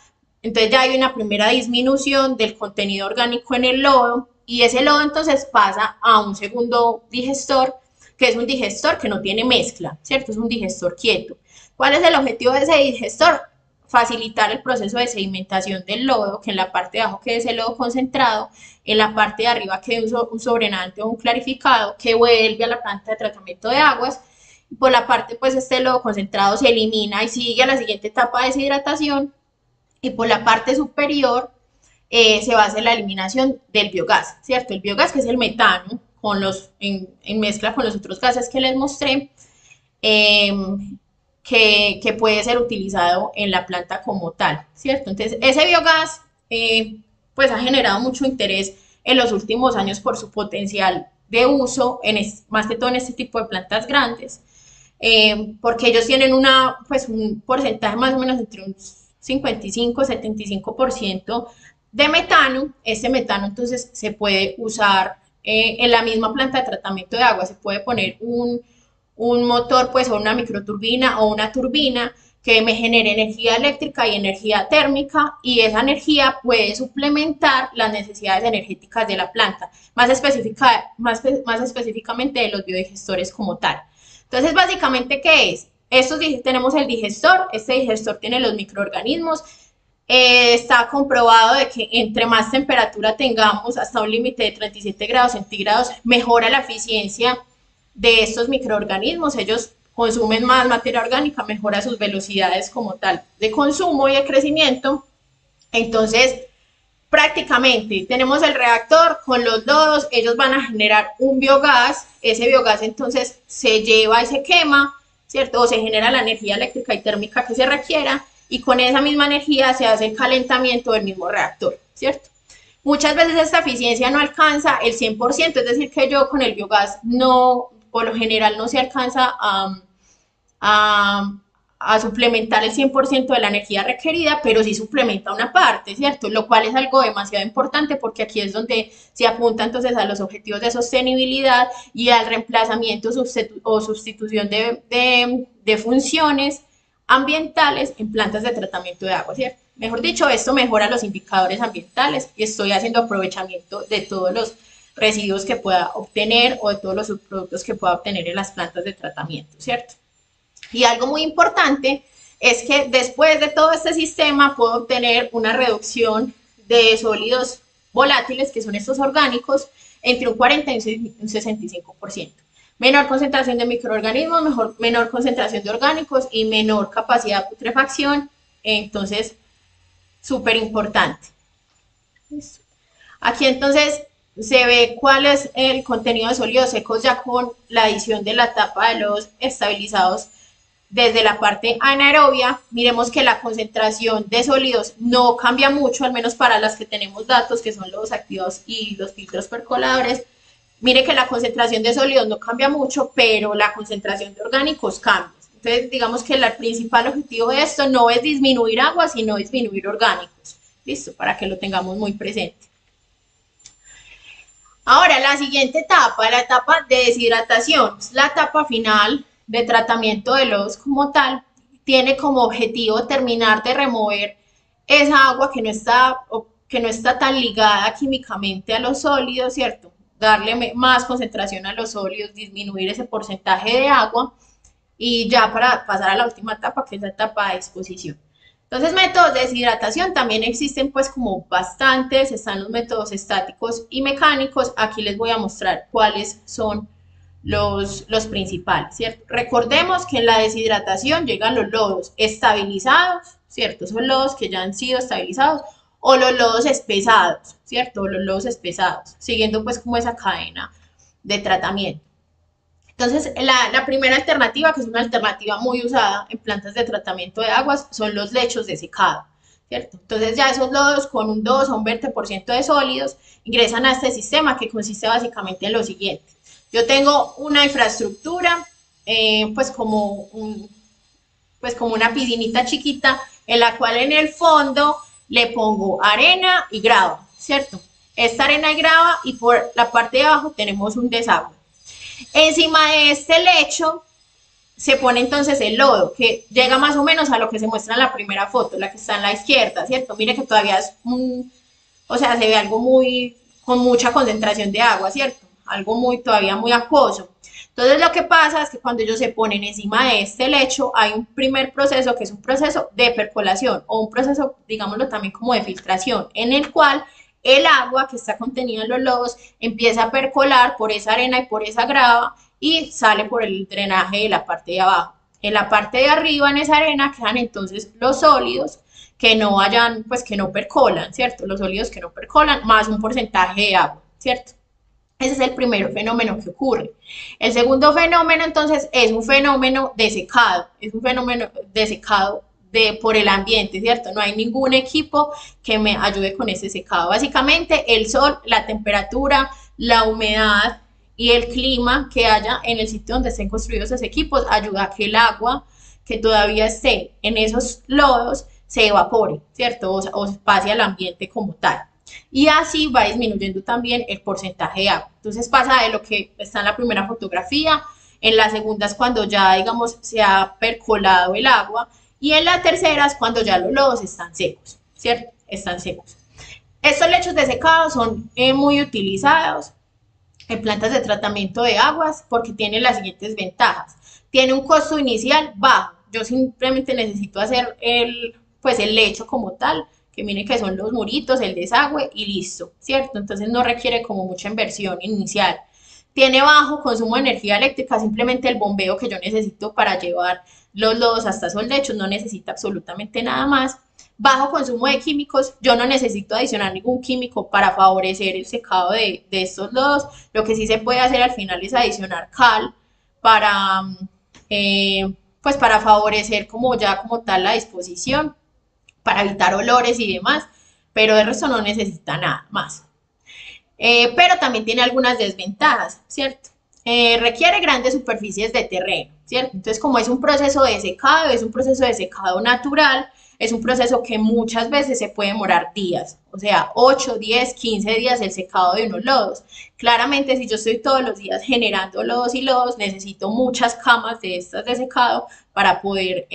entonces ya hay una primera disminución del contenido orgánico en el lodo y ese lodo entonces pasa a un segundo digestor, que es un digestor que no tiene mezcla, ¿cierto? Es un digestor quieto. ¿Cuál es el objetivo de ese digestor? Facilitar el proceso de sedimentación del lodo, que en la parte de abajo quede ese lodo concentrado, en la parte de arriba quede un sobrenadante o un clarificado que vuelve a la planta de tratamiento de aguas. Y por la parte, pues este lodo concentrado se elimina y sigue a la siguiente etapa de deshidratación. Y por la parte superior se va a hacer la eliminación del biogás, ¿cierto? El biogás que es el metano, en mezcla con los otros gases que les mostré. Eh, que puede ser utilizado en la planta como tal, ¿cierto? Entonces, ese biogás pues ha generado mucho interés en los últimos años por su potencial de uso, más que todo en este tipo de plantas grandes, porque ellos tienen pues un porcentaje más o menos entre un 55-75% de metano. Este metano entonces se puede usar en la misma planta de tratamiento de agua, se puede poner un motor, pues, o una microturbina o una turbina que me genere energía eléctrica y energía térmica y esa energía puede suplementar las necesidades energéticas de la planta, más específicamente de los biodigestores como tal. Entonces, básicamente, ¿qué es? Tenemos el digestor, este digestor tiene los microorganismos, está comprobado de que entre más temperatura tengamos, hasta un límite de 37 grados centígrados, mejora la eficiencia de estos microorganismos. Ellos consumen más materia orgánica, mejora sus velocidades como tal de consumo y de crecimiento. Entonces, prácticamente tenemos el reactor con los lodos, ellos van a generar un biogás, ese biogás entonces se lleva y se quema, ¿cierto? O se genera la energía eléctrica y térmica que se requiera y con esa misma energía se hace el calentamiento del mismo reactor, ¿cierto? Muchas veces esta eficiencia no alcanza el 100%, es decir, que yo con el biogás no, por lo general no se alcanza a, a suplementar el 100% de la energía requerida, pero sí suplementa una parte, ¿cierto? Lo cual es algo demasiado importante porque aquí es donde se apunta entonces a los objetivos de sostenibilidad y al reemplazamiento o sustitución de funciones ambientales en plantas de tratamiento de agua, ¿cierto? Mejor dicho, esto mejora los indicadores ambientales y estoy haciendo aprovechamiento de todos los residuos que pueda obtener o de todos los subproductos que pueda obtener en las plantas de tratamiento, ¿cierto? Y algo muy importante es que después de todo este sistema puedo obtener una reducción de sólidos volátiles, que son estos orgánicos, entre un 40 y un 65%. Menor concentración de microorganismos, menor concentración de orgánicos y menor capacidad de putrefacción. Entonces, súper importante. Aquí entonces se ve cuál es el contenido de sólidos secos ya con la adición de la etapa de los estabilizados desde la parte anaerobia, miremos que la concentración de sólidos no cambia mucho, al menos para las que tenemos datos, que son los activos y los filtros percoladores. Mire que la concentración de sólidos no cambia mucho, pero la concentración de orgánicos cambia. Entonces, digamos que el principal objetivo de esto no es disminuir agua, sino disminuir orgánicos. Listo, para que lo tengamos muy presente. Ahora, la siguiente etapa, la etapa de deshidratación, la etapa final de tratamiento de lodos como tal, tiene como objetivo terminar de remover esa agua que no está tan ligada químicamente a los sólidos, ¿cierto? Darle más concentración a los sólidos, disminuir ese porcentaje de agua y ya para pasar a la última etapa, que es la etapa de exposición. Entonces, métodos de deshidratación también existen pues como bastantes, están los métodos estáticos y mecánicos. Aquí les voy a mostrar cuáles son los principales, ¿cierto? Recordemos que en la deshidratación llegan los lodos estabilizados, ¿cierto? Son lodos que ya han sido estabilizados o los lodos espesados, ¿cierto? O los lodos espesados, siguiendo pues como esa cadena de tratamiento. Entonces, la primera alternativa, que es una alternativa muy usada en plantas de tratamiento de aguas, son los lechos de secado, ¿cierto? Entonces, ya esos lodos con un 2 o un 20% de sólidos ingresan a este sistema que consiste básicamente en lo siguiente. Yo tengo una infraestructura, pues como una piscinita chiquita, en la cual en el fondo le pongo arena y grava, ¿cierto? Esta arena y grava y por la parte de abajo tenemos un desagüe. Encima de este lecho se pone entonces el lodo, que llega más o menos a lo que se muestra en la primera foto, la que está en la izquierda, ¿cierto? Mire que todavía es o sea, se ve algo con mucha concentración de agua, ¿cierto? Algo todavía muy acuoso. Entonces lo que pasa es que cuando ellos se ponen encima de este lecho, hay un primer proceso que es un proceso de percolación o un proceso, digámoslo también como de filtración, en el cual el agua que está contenida en los lodos empieza a percolar por esa arena y por esa grava y sale por el drenaje de la parte de abajo. En la parte de arriba, en esa arena, quedan entonces los sólidos que no vayan, pues que no percolan, ¿cierto? Los sólidos que no percolan, más un porcentaje de agua, ¿cierto? Ese es el primer fenómeno que ocurre. El segundo fenómeno, entonces, es un fenómeno de secado, es un fenómeno de secado por el ambiente, ¿cierto? No hay ningún equipo que me ayude con ese secado. Básicamente, el sol, la temperatura, la humedad y el clima que haya en el sitio donde estén construidos esos equipos ayuda a que el agua que todavía esté en esos lodos se evapore, ¿cierto? O pase al ambiente como tal. Y así va disminuyendo también el porcentaje de agua. Entonces pasa de lo que está en la primera fotografía, en la segunda es cuando ya, digamos, se ha percolado el agua y en la tercera es cuando ya los lodos están secos, ¿cierto? Están secos. Estos lechos de secado son muy utilizados en plantas de tratamiento de aguas porque tienen las siguientes ventajas. Tiene un costo inicial bajo. Yo simplemente necesito hacer pues el lecho como tal, que miren que son los muritos, el desagüe y listo, ¿cierto? Entonces no requiere como mucha inversión inicial. Tiene bajo consumo de energía eléctrica, simplemente el bombeo que yo necesito para llevar los lodos hasta esos lechos, no necesita absolutamente nada más. Bajo consumo de químicos, yo no necesito adicionar ningún químico para favorecer el secado de estos lodos. Lo que sí se puede hacer al final es adicionar cal para, pues para favorecer como tal la disposición, para evitar olores y demás, pero de resto no necesita nada más. Pero también tiene algunas desventajas, ¿cierto? Requiere grandes superficies de terreno, ¿cierto? Entonces, como es un proceso de secado natural, es un proceso que muchas veces se puede demorar días, o sea, 8, 10, 15 días el secado de unos lodos. Claramente, si yo estoy todos los días generando lodos y lodos, necesito muchas camas de estas de secado para poder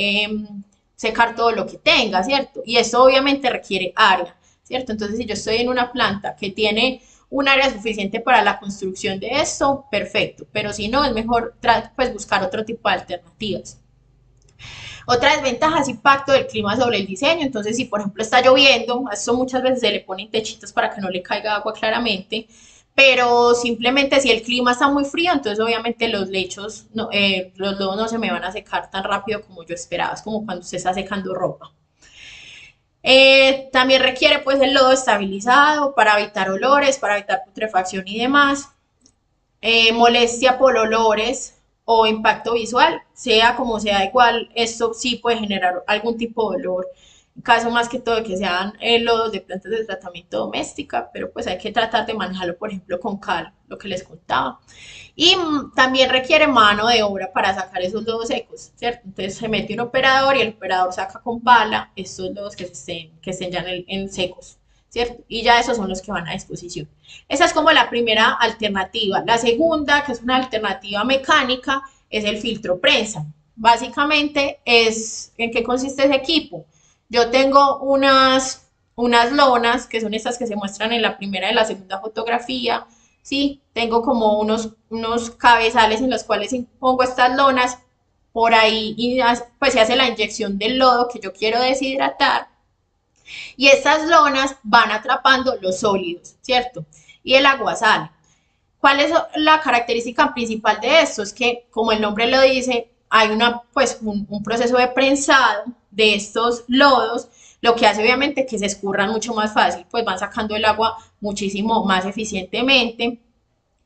secar todo lo que tenga, ¿cierto? Y esto obviamente requiere área, ¿cierto? Entonces, si yo estoy en una planta que tiene un área suficiente para la construcción de esto, perfecto, pero si no, es mejor pues, buscar otro tipo de alternativas. Otra desventaja es impacto del clima sobre el diseño, entonces si por ejemplo está lloviendo, a esto muchas veces se le ponen techitos para que no le caiga agua claramente, pero simplemente si el clima está muy frío, entonces obviamente los lechos, los lodos no se me van a secar tan rápido como yo esperaba, es como cuando se está secando ropa. También requiere pues el lodo estabilizado para evitar olores, para evitar putrefacción y demás. Molestia por olores o impacto visual, sea como sea, igual esto sí puede generar algún tipo de olor, en caso más que todo de que sean lodos de plantas de tratamiento doméstica, pero pues hay que tratar de manejarlo, por ejemplo, con cal, lo que les contaba. Y también requiere mano de obra para sacar esos lodos secos, ¿cierto? Entonces se mete un operador y el operador saca con pala estos lodos que estén ya en secos, ¿cierto? Y ya esos son los que van a disposición. Esa es como la primera alternativa. La segunda, que es una alternativa mecánica, es el filtro prensa. Básicamente es en qué consiste ese equipo. Yo tengo unas lonas, que son estas que se muestran en la primera y la segunda fotografía, ¿sí? Tengo como unos cabezales en los cuales pongo estas lonas, por ahí y pues se hace la inyección del lodo que yo quiero deshidratar y estas lonas van atrapando los sólidos, ¿cierto? Y el agua sale. ¿Cuál es la característica principal de esto? Es que, como el nombre lo dice, hay pues, un proceso de prensado de estos lodos, lo que hace obviamente que se escurran mucho más fácil, pues van sacando el agua muchísimo más eficientemente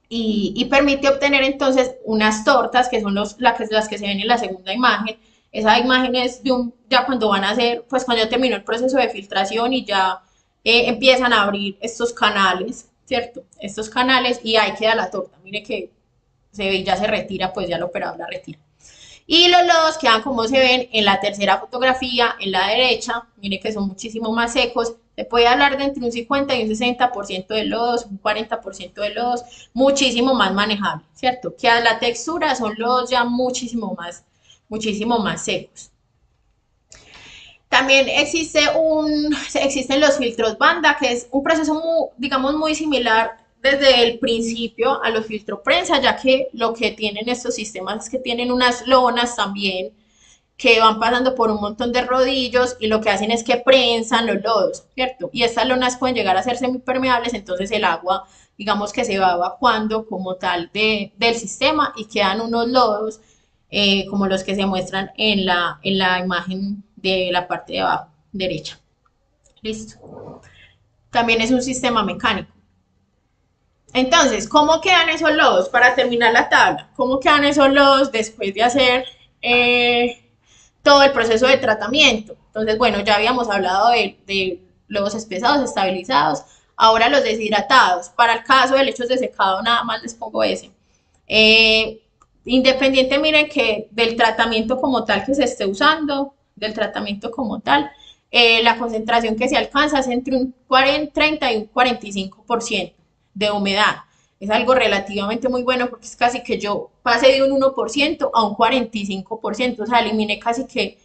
y permite obtener entonces unas tortas que son las que se ven en la segunda imagen. Esa imagen es ya cuando van a hacer, pues cuando ya terminó el proceso de filtración y ya empiezan a abrir estos canales, ¿cierto? Estos canales y ahí queda la torta. Mire que se ve y ya se retira, pues ya el operador la retira. Y los lodos quedan como se ven en la tercera fotografía, en la derecha. Mire que son muchísimo más secos. Se puede hablar de entre un 50 y un 60% de lodos, un 40% de lodos, muchísimo más manejable, ¿cierto? Que a la textura son lodos ya muchísimo más secos. También existen los filtros banda, que es un proceso, digamos, muy similar desde el principio a los filtros prensa, ya que lo que tienen estos sistemas es que tienen unas lonas también que van pasando por un montón de rodillos y lo que hacen es que prensan los lodos, ¿cierto? Y estas lonas pueden llegar a ser semipermeables, entonces el agua, digamos que se va evacuando como tal del sistema y quedan unos lodos como los que se muestran en la imagen de la parte de abajo derecha. Listo. También es un sistema mecánico. Entonces, ¿cómo quedan esos lodos? Para terminar la tabla, ¿cómo quedan esos lodos después de hacer todo el proceso de tratamiento? Entonces, bueno, ya habíamos hablado de lodos espesados, estabilizados, ahora los deshidratados. Para el caso de lechos de secado, nada más les pongo ese. Eh, Independiente, miren que del tratamiento como tal que se esté usando, del tratamiento como tal, la concentración que se alcanza es entre un 30 y un 45% de humedad. Es algo relativamente muy bueno porque es casi que yo pasé de un 1% a un 45%, o sea, eliminé casi que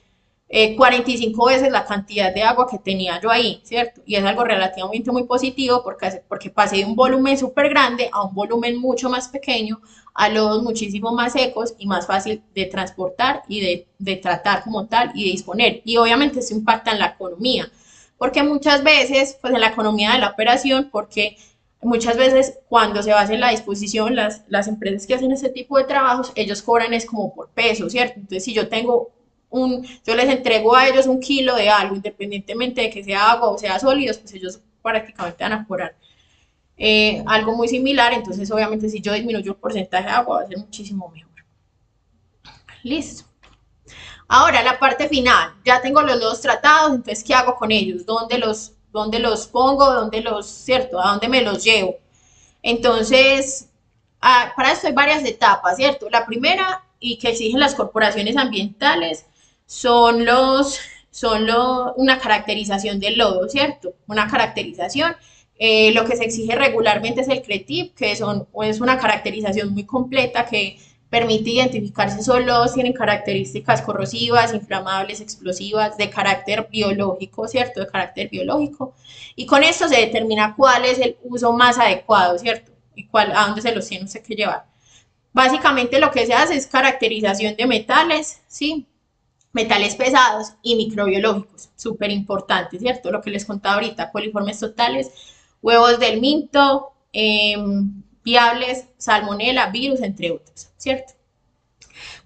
45 veces la cantidad de agua que tenía yo ahí, ¿cierto? Y es algo relativamente muy positivo porque pasé de un volumen súper grande a un volumen mucho más pequeño, a lodos muchísimo más secos y más fácil de transportar y de tratar como tal y de disponer. Y obviamente eso impacta en la economía, porque muchas veces, pues en la economía de la operación, porque muchas veces cuando se va a hacer la disposición, las empresas que hacen ese tipo de trabajos, ellos cobran es como por peso, ¿cierto? Entonces, si yo tengo yo les entrego a ellos un kilo de algo, independientemente de que sea agua o sea sólidos, pues ellos prácticamente van a cobrar algo muy similar, entonces obviamente si yo disminuyo el porcentaje de agua va a ser muchísimo mejor. Listo. Ahora la parte final, ya tengo los dos tratados, entonces ¿qué hago con ellos? Dónde los pongo? ¿Cierto? ¿A dónde me los llevo? Entonces, para esto hay varias etapas, ¿cierto? La primera, y que exigen las corporaciones ambientales, una caracterización del lodo, ¿cierto? Una caracterización. Lo que se exige regularmente es el CRETIP, es una caracterización muy completa que permite identificar si esos lodos tienen características corrosivas, inflamables, explosivas, de carácter biológico, ¿cierto? De carácter biológico. Y con esto se determina cuál es el uso más adecuado, ¿cierto? Y a dónde se los tiene usted que llevar. Básicamente lo que se hace es caracterización de metales, ¿sí? Metales pesados y microbiológicos, súper importante, ¿cierto? Lo que les contaba ahorita, coliformes totales, huevos del minto, viables, salmonela, virus, entre otros, ¿cierto?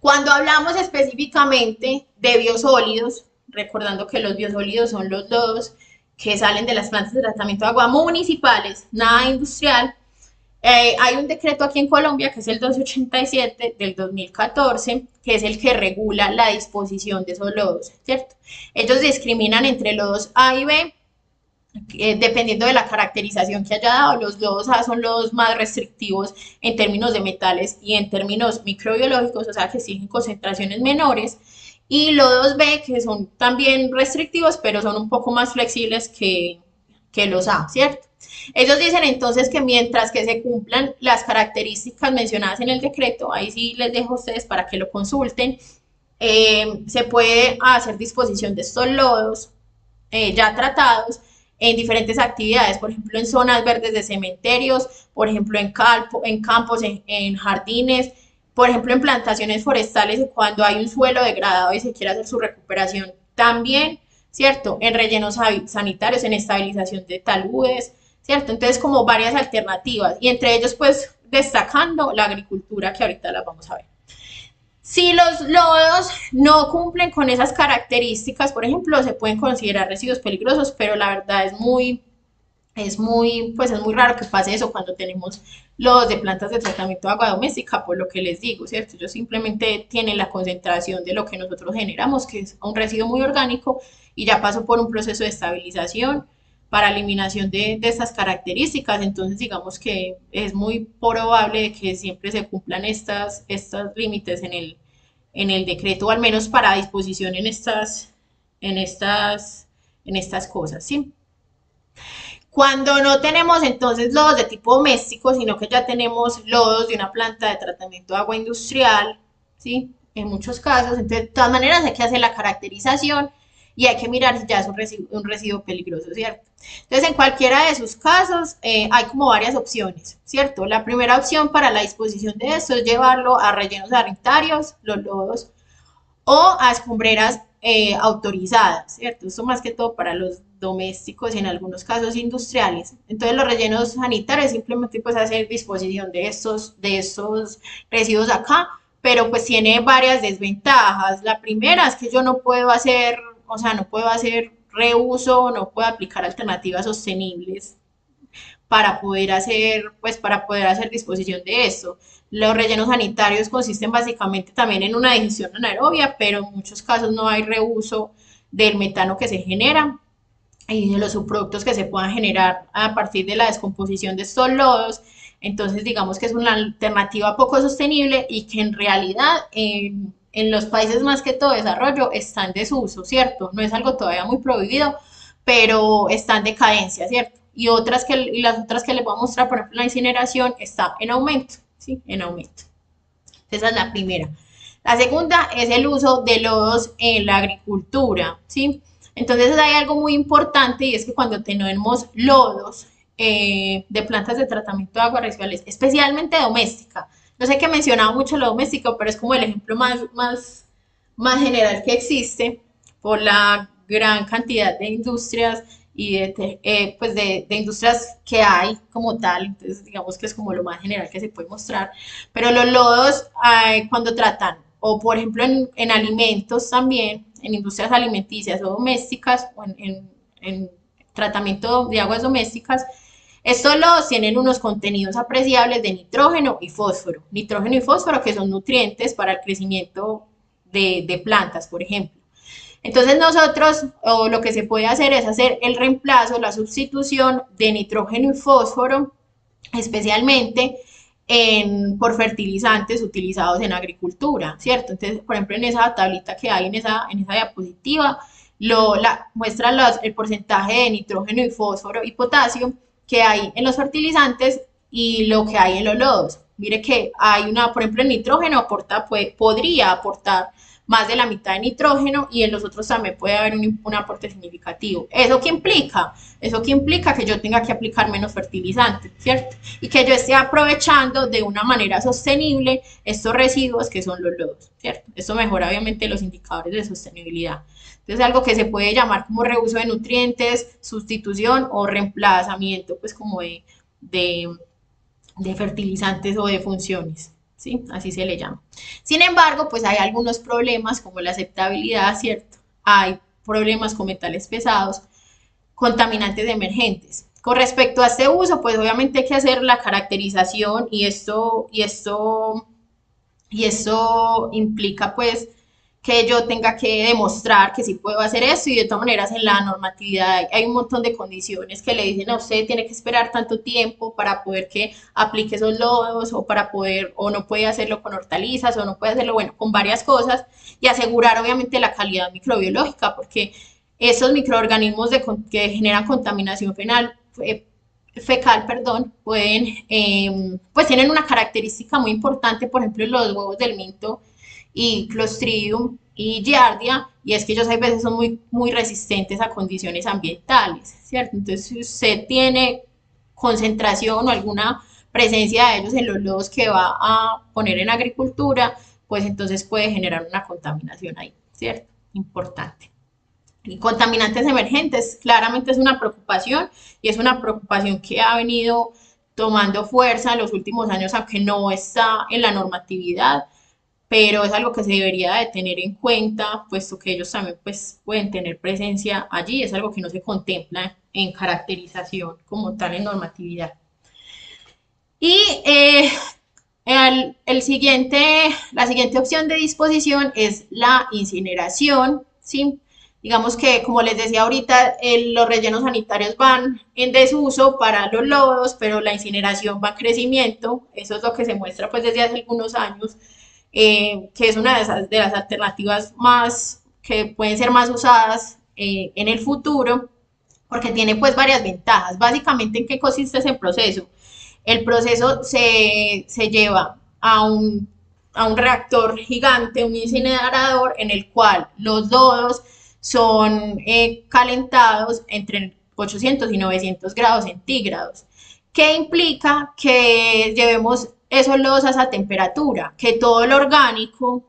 Cuando hablamos específicamente de biosólidos, recordando que los biosólidos son los lodos que salen de las plantas de tratamiento de agua municipales, nada industrial, Hay un decreto aquí en Colombia que es el 287 del 2014, que es el que regula la disposición de esos lodos, ¿cierto? Ellos discriminan entre lodos A y B, dependiendo de la caracterización que haya dado. Los lodos A son los más restrictivos en términos de metales y en términos microbiológicos, o sea que exigen concentraciones menores. Y lodos B, que son también restrictivos, pero son un poco más flexibles que los A, ¿cierto? Ellos dicen entonces que mientras que se cumplan las características mencionadas en el decreto, ahí sí les dejo a ustedes para que lo consulten, se puede hacer disposición de estos lodos ya tratados en diferentes actividades, por ejemplo en zonas verdes de cementerios, por ejemplo en campos, en jardines, por ejemplo en plantaciones forestales cuando hay un suelo degradado y se quiere hacer su recuperación también, ¿cierto? En rellenos sanitarios, en estabilización de taludes, ¿cierto? Entonces como varias alternativas y entre ellos pues destacando la agricultura que ahorita las vamos a ver. Si los lodos no cumplen con esas características, por ejemplo, se pueden considerar residuos peligrosos, pero la verdad pues es muy raro que pase eso cuando tenemos lodos de plantas de tratamiento de agua doméstica, por lo que les digo, ¿cierto? Ellos simplemente tienen la concentración de lo que nosotros generamos, que es un residuo muy orgánico, y ya pasó por un proceso de estabilización para eliminación de estas características. Entonces digamos que es muy probable que siempre se cumplan estos límites en el decreto, o al menos para disposición en estas, en estas cosas, ¿sí? Cuando no tenemos entonces lodos de tipo doméstico, sino que ya tenemos lodos de una planta de tratamiento de agua industrial, ¿sí? En muchos casos, entonces de todas maneras hay que hacer la caracterización y hay que mirar si ya es un residuo peligroso, ¿cierto? Entonces, en cualquiera de sus casos, hay como varias opciones, ¿cierto? La primera opción para la disposición de esto es llevarlo a rellenos sanitarios, los lodos, o a escombreras autorizadas, ¿cierto? Esto más que todo para los domésticos y en algunos casos industriales. Entonces los rellenos sanitarios simplemente pues hacer disposición de estos residuos acá, pero pues tiene varias desventajas. La primera es que yo no puedo hacer, o sea, no puedo hacer reuso, no puedo aplicar alternativas sostenibles para poder hacer disposición de esto. Los rellenos sanitarios consisten básicamente también en una digestión anaerobia, pero en muchos casos no hay reuso del metano que se genera y de los subproductos que se puedan generar a partir de la descomposición de estos lodos. Entonces, digamos que es una alternativa poco sostenible y que en realidad en los países más que todo desarrollo está en desuso, ¿cierto? No es algo todavía muy prohibido, pero está en decadencia, ¿cierto? Y las otras que les voy a mostrar, por ejemplo, la incineración está en aumento, ¿sí? En aumento. Esa es la primera. La segunda es el uso de lodos en la agricultura, ¿sí? Entonces hay algo muy importante y es que cuando tenemos lodos de plantas de tratamiento de aguas residuales, especialmente doméstica, no sé que he mencionado mucho lo doméstico, pero es como el ejemplo más general que existe por la gran cantidad de industrias y pues de industrias que hay como tal, entonces digamos que es como lo más general que se puede mostrar, pero los lodos cuando tratan, o por ejemplo en alimentos también, en industrias alimenticias o domésticas, o en tratamiento de aguas domésticas, estos lodos tienen unos contenidos apreciables de nitrógeno y fósforo que son nutrientes para el crecimiento de plantas, por ejemplo. Entonces nosotros, o lo que se puede hacer es hacer el reemplazo, la sustitución de nitrógeno y fósforo, especialmente por fertilizantes utilizados en agricultura, ¿cierto? Entonces, por ejemplo, en esa tablita que hay en esa diapositiva, muestra el porcentaje de nitrógeno y fósforo y potasio que hay en los fertilizantes y lo que hay en los lodos. Mire que hay por ejemplo, el nitrógeno podría aportar más de la mitad de nitrógeno y en los otros también puede haber un aporte significativo. ¿Eso qué implica? Eso que implica que yo tenga que aplicar menos fertilizantes, ¿cierto? Y que yo esté aprovechando de una manera sostenible estos residuos que son los lodos, ¿cierto? Esto mejora obviamente los indicadores de sostenibilidad. Entonces, algo que se puede llamar como reuso de nutrientes, sustitución o reemplazamiento, pues como de, de fertilizantes o de funciones. ¿Sí? Así se le llama. Sin embargo, pues hay algunos problemas como la aceptabilidad, ¿cierto? Hay problemas con metales pesados, contaminantes emergentes. Con respecto a este uso, pues obviamente hay que hacer la caracterización y esto implica pues que yo tenga que demostrar que sí puedo hacer esto y de todas maneras en la normatividad hay un montón de condiciones que le dicen a usted tiene que esperar tanto tiempo para poder que aplique esos lodos o para poder o no puede hacerlo con hortalizas o no puede hacerlo bueno con varias cosas y asegurar obviamente la calidad microbiológica porque esos microorganismos que generan contaminación fecal, perdón, pues tienen una característica muy importante, por ejemplo, en los huevos del minto y Clostridium y Giardia, y es que ellos a veces son muy resistentes a condiciones ambientales, ¿cierto? Entonces, si usted tiene concentración o alguna presencia de ellos en los lodos que va a poner en agricultura, pues entonces puede generar una contaminación ahí, ¿cierto? Importante. Y contaminantes emergentes, claramente es una preocupación y es una preocupación que ha venido tomando fuerza en los últimos años, aunque no está en la normatividad, pero es algo que se debería de tener en cuenta, puesto que ellos también pues, pueden tener presencia allí, es algo que no se contempla en caracterización como tal en normatividad. Y la siguiente opción de disposición es la incineración, ¿sí? Digamos que, como les decía ahorita, los rellenos sanitarios van en desuso para los lodos, pero la incineración va en crecimiento. Eso es lo que se muestra pues desde hace algunos años, que es una de las alternativas más que pueden ser más usadas en el futuro, porque tiene pues varias ventajas. Básicamente, ¿en qué consiste ese proceso? El proceso se lleva a un reactor gigante, un incinerador, en el cual los lodos son calentados entre 800 y 900 grados centígrados, que implica que llevemos esos lodos a esa temperatura, que todo lo orgánico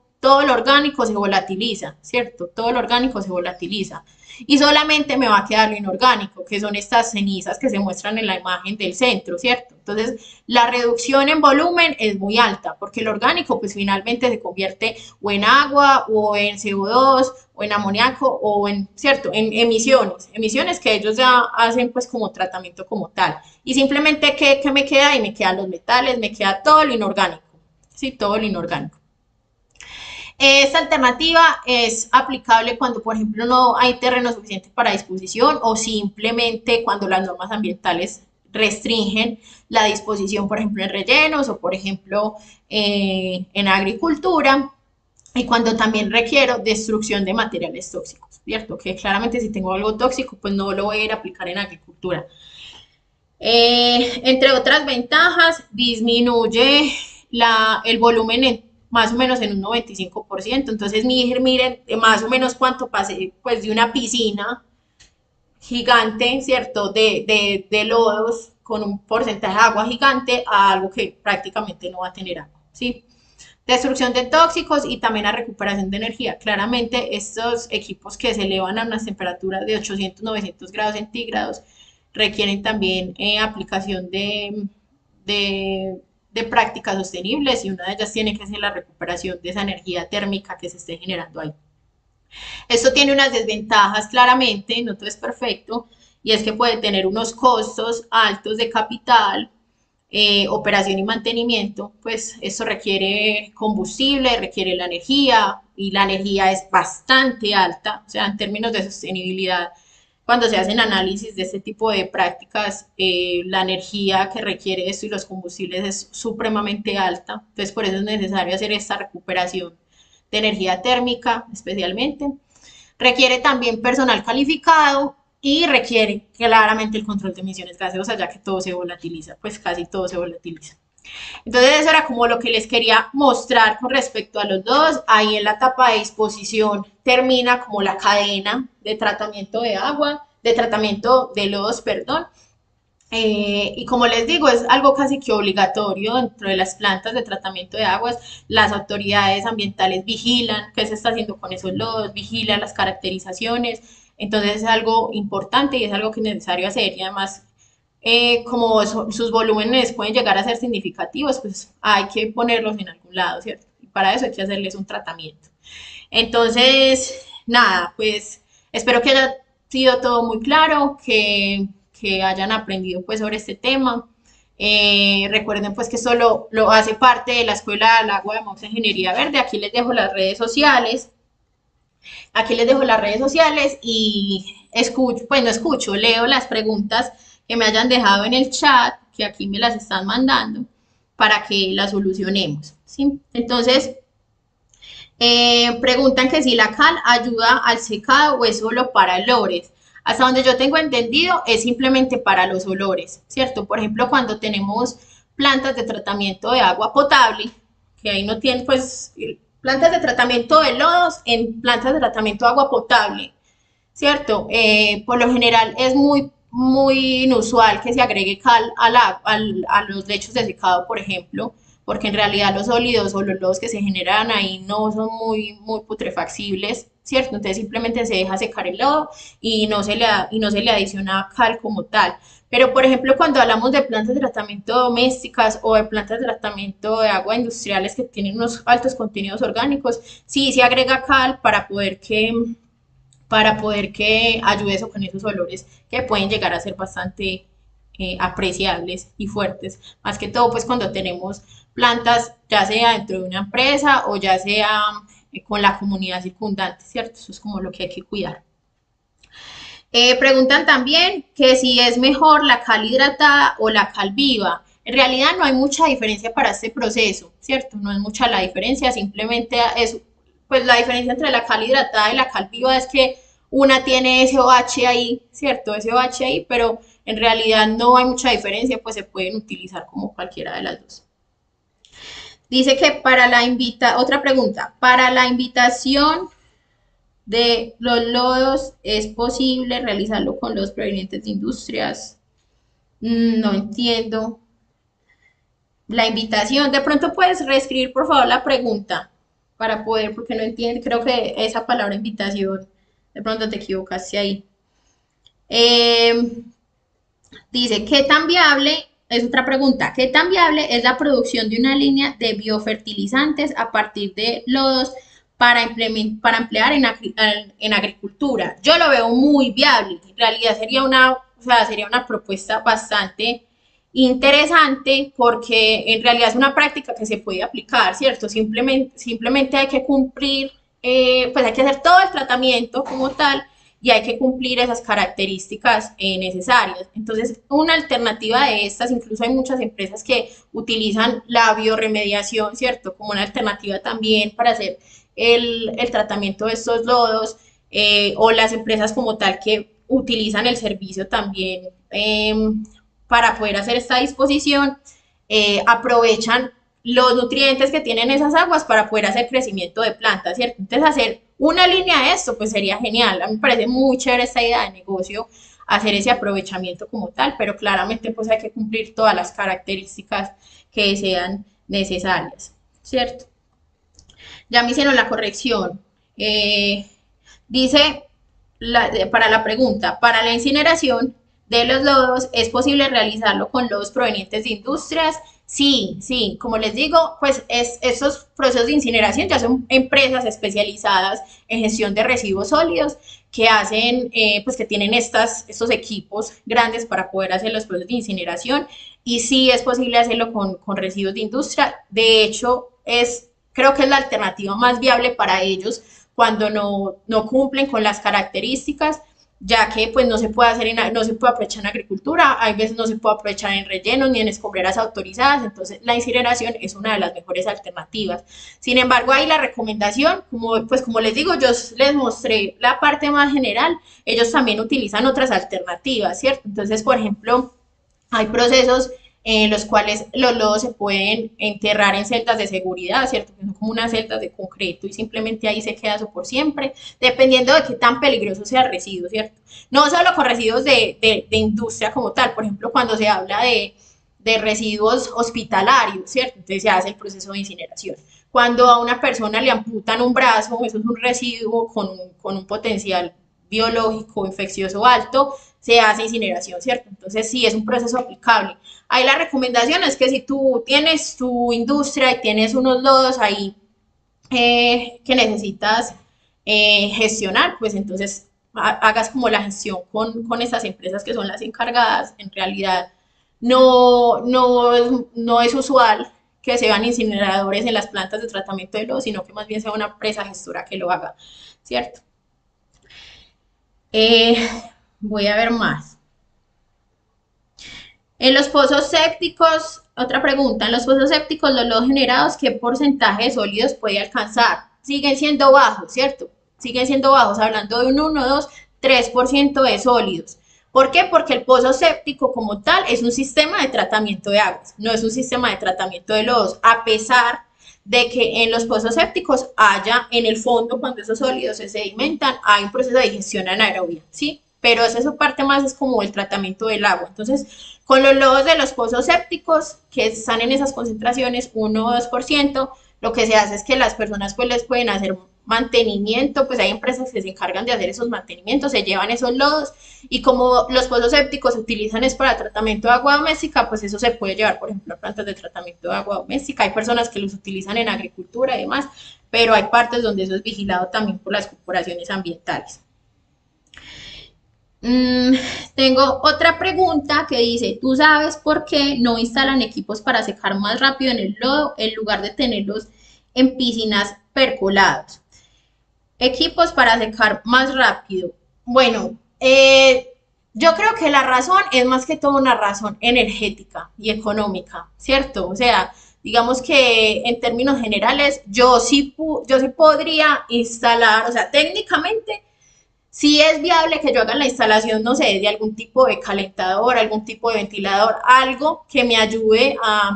se volatiliza, ¿cierto? Todo lo orgánico se volatiliza y solamente me va a quedar lo inorgánico, que son estas cenizas que se muestran en la imagen del centro, ¿cierto? Entonces, la reducción en volumen es muy alta, porque el orgánico pues finalmente se convierte o en agua, o en CO2, o en amoníaco, o en, ¿cierto? En emisiones que ellos ya hacen pues como tratamiento como tal. Y simplemente, ¿qué me queda? Y me quedan los metales, me queda todo lo inorgánico, ¿sí? Todo lo inorgánico. Esta alternativa es aplicable cuando, por ejemplo, no hay terreno suficiente para disposición o simplemente cuando las normas ambientales restringen la disposición, por ejemplo, en rellenos o, por ejemplo, en agricultura y cuando también requiero destrucción de materiales tóxicos, ¿cierto? Que claramente si tengo algo tóxico, pues no lo voy a ir a aplicar en agricultura. Entre otras ventajas, disminuye el volumen más o menos en un 95%. Entonces, miren más o menos cuánto pasé pues, de una piscina gigante, ¿cierto? De lodos con un porcentaje de agua gigante a algo que prácticamente no va a tener agua, ¿sí? Destrucción de tóxicos y también la recuperación de energía. Claramente, estos equipos que se elevan a unas temperaturas de 800, 900 grados centígrados requieren también aplicación de prácticas sostenibles y una de ellas tiene que ser la recuperación de esa energía térmica que se esté generando ahí. Esto tiene unas desventajas claramente, no todo es perfecto, y es que puede tener unos costos altos de capital, operación y mantenimiento, pues esto requiere combustible, requiere la energía, y la energía es bastante alta, o sea, en términos de sostenibilidad, cuando se hacen análisis de este tipo de prácticas, la energía que requiere esto y los combustibles es supremamente alta, entonces por eso es necesario hacer esta recuperación de energía térmica especialmente. Requiere también personal calificado y requiere claramente el control de emisiones gaseosas, ya que todo se volatiliza, pues casi todo se volatiliza. Entonces eso era como lo que les quería mostrar con respecto a los dos. Ahí en la etapa de disposición termina como la cadena de tratamiento de agua, de tratamiento de lodos, perdón. Y como les digo, es algo casi que obligatorio dentro de las plantas de tratamiento de aguas. Las autoridades ambientales vigilan qué se está haciendo con esos lodos, vigilan las caracterizaciones. Entonces es algo importante y es algo que es necesario hacer. Y además, como sus volúmenes pueden llegar a ser significativos, pues hay que ponerlos en algún lado, ¿cierto? Y para eso hay que hacerles un tratamiento. Entonces, nada, pues espero que haya sido todo muy claro, que hayan aprendido pues sobre este tema. Recuerden pues que solo lo hace parte de la Escuela del Agua de Mausa Ingeniería Verde. Aquí les dejo las redes sociales. Aquí les dejo las redes sociales y escucho, pues no escucho, leo las preguntas que me hayan dejado en el chat, que aquí me las están mandando, para que las solucionemos, ¿sí? Entonces, preguntan que si la cal ayuda al secado o es solo para olores. Hasta donde yo tengo entendido, es simplemente para los olores, ¿cierto? Por ejemplo, cuando tenemos plantas de tratamiento de agua potable, que ahí no tienen, pues, plantas de tratamiento de lodos en plantas de tratamiento de agua potable, ¿cierto? Por lo general es muy inusual que se agregue cal a los lechos de secado, por ejemplo, porque en realidad los sólidos o los lodos que se generan ahí no son muy putrefactibles, ¿cierto? Entonces simplemente se deja secar el lodo y no se le adiciona cal como tal. Pero, por ejemplo, cuando hablamos de plantas de tratamiento domésticas o de plantas de tratamiento de agua industriales que tienen unos altos contenidos orgánicos, sí se agrega cal para poder que ayude eso con esos olores que pueden llegar a ser bastante apreciables y fuertes. Más que todo, pues cuando tenemos plantas, ya sea dentro de una empresa o ya sea con la comunidad circundante, ¿cierto? Eso es como lo que hay que cuidar. Preguntan también que si es mejor la cal hidratada o la cal viva. En realidad no hay mucha diferencia para este proceso, ¿cierto? No es mucha la diferencia, simplemente es, pues la diferencia entre la cal hidratada y la cal viva es que una tiene SOH ahí, ¿cierto? SOH ahí, pero en realidad no hay mucha diferencia, pues se pueden utilizar como cualquiera de las dos. Dice que otra pregunta, para la invitación de los lodos, ¿es posible realizarlo con los provenientes de industrias? No entiendo. La invitación, de pronto puedes reescribir por favor la pregunta para poder, porque no entiendo, creo que esa palabra invitación, de pronto te equivocaste ahí. Eh, Dice, ¿qué tan viable? Es otra pregunta. ¿Qué tan viable es la producción de una línea de biofertilizantes a partir de lodos para emplear en agricultura? Yo lo veo muy viable. En realidad o sea, sería una propuesta bastante interesante porque en realidad es una práctica que se puede aplicar, ¿cierto? Simplemente hay que cumplir, pues hay que hacer todo el tratamiento como tal y hay que cumplir esas características necesarias. Entonces, una alternativa de estas, incluso hay muchas empresas que utilizan la bioremediación, ¿cierto? Como una alternativa también para hacer el tratamiento de estos lodos, o las empresas como tal que utilizan el servicio también para poder hacer esta disposición, aprovechan los nutrientes que tienen esas aguas para poder hacer crecimiento de plantas, ¿cierto? Entonces, hacer una línea de esto, pues sería genial. A mí me parece muy chévere esta idea de negocio, hacer ese aprovechamiento como tal, pero claramente pues hay que cumplir todas las características que sean necesarias, ¿cierto? Ya me hicieron la corrección. Dice para la pregunta, para la incineración de los lodos, ¿es posible realizarlo con lodos provenientes de industrias? Sí, sí, como les digo, pues estos procesos de incineración ya son empresas especializadas en gestión de residuos sólidos que hacen, pues que tienen estos equipos grandes para poder hacer los procesos de incineración y sí es posible hacerlo con residuos de industria. De hecho, creo que es la alternativa más viable para ellos cuando no cumplen con las características, ya que pues no se puede no se puede aprovechar en agricultura, hay veces no se puede aprovechar en rellenos ni en escombreras autorizadas, entonces la incineración es una de las mejores alternativas. Sin embargo, ahí la recomendación, como les digo, yo les mostré la parte más general, ellos también utilizan otras alternativas, ¿cierto? Entonces, por ejemplo, hay procesos en los cuales los lodos se pueden enterrar en celdas de seguridad, ¿cierto? Que son como unas celdas de concreto y simplemente ahí se queda eso por siempre, dependiendo de qué tan peligroso sea el residuo, ¿cierto? No solo con residuos de industria como tal, por ejemplo, cuando se habla de residuos hospitalarios, ¿cierto? Entonces se hace el proceso de incineración. Cuando a una persona le amputan un brazo, eso es un residuo con un potencial biológico infeccioso alto, se hace incineración, ¿cierto? Entonces sí es un proceso aplicable. Ahí la recomendación es que si tú tienes tu industria y tienes unos lodos ahí que necesitas gestionar, pues entonces hagas como la gestión con estas empresas que son las encargadas. En realidad no es usual que se vean incineradores en las plantas de tratamiento de lodo, sino que más bien sea una empresa gestora que lo haga, ¿cierto? Eh, Voy a ver más. En los pozos sépticos, otra pregunta, en los pozos sépticos, los lodos generados, ¿qué porcentaje de sólidos puede alcanzar? Siguen siendo bajos, ¿cierto? Siguen siendo bajos, hablando de un 1, 2, 3% de sólidos. ¿Por qué? Porque el pozo séptico como tal es un sistema de tratamiento de aguas, no es un sistema de tratamiento de lodos, a pesar de que en los pozos sépticos haya en el fondo, cuando esos sólidos se sedimentan, hay un proceso de digestión anaerobia, ¿sí? Pero esa parte más es como el tratamiento del agua. Entonces, con los lodos de los pozos sépticos, que están en esas concentraciones, 1 o 2%, lo que se hace es que las personas pues les pueden hacer mantenimiento, pues hay empresas que se encargan de hacer esos mantenimientos, se llevan esos lodos y como los pozos sépticos se utilizan es para tratamiento de agua doméstica, pues eso se puede llevar, por ejemplo, a plantas de tratamiento de agua doméstica. Hay personas que los utilizan en agricultura y demás, pero hay partes donde eso es vigilado también por las corporaciones ambientales. Mm, Tengo otra pregunta que dice, ¿tú sabes por qué no instalan equipos para secar más rápido en el lodo en lugar de tenerlos en piscinas percolados? Equipos para secar más rápido. Bueno, yo creo que la razón es más que todo una razón energética y económica, ¿cierto? O sea, digamos que en términos generales, yo sí podría instalar, o sea, técnicamente si es viable que yo haga la instalación, no sé, de algún tipo de calentador, algún tipo de ventilador, algo que me ayude a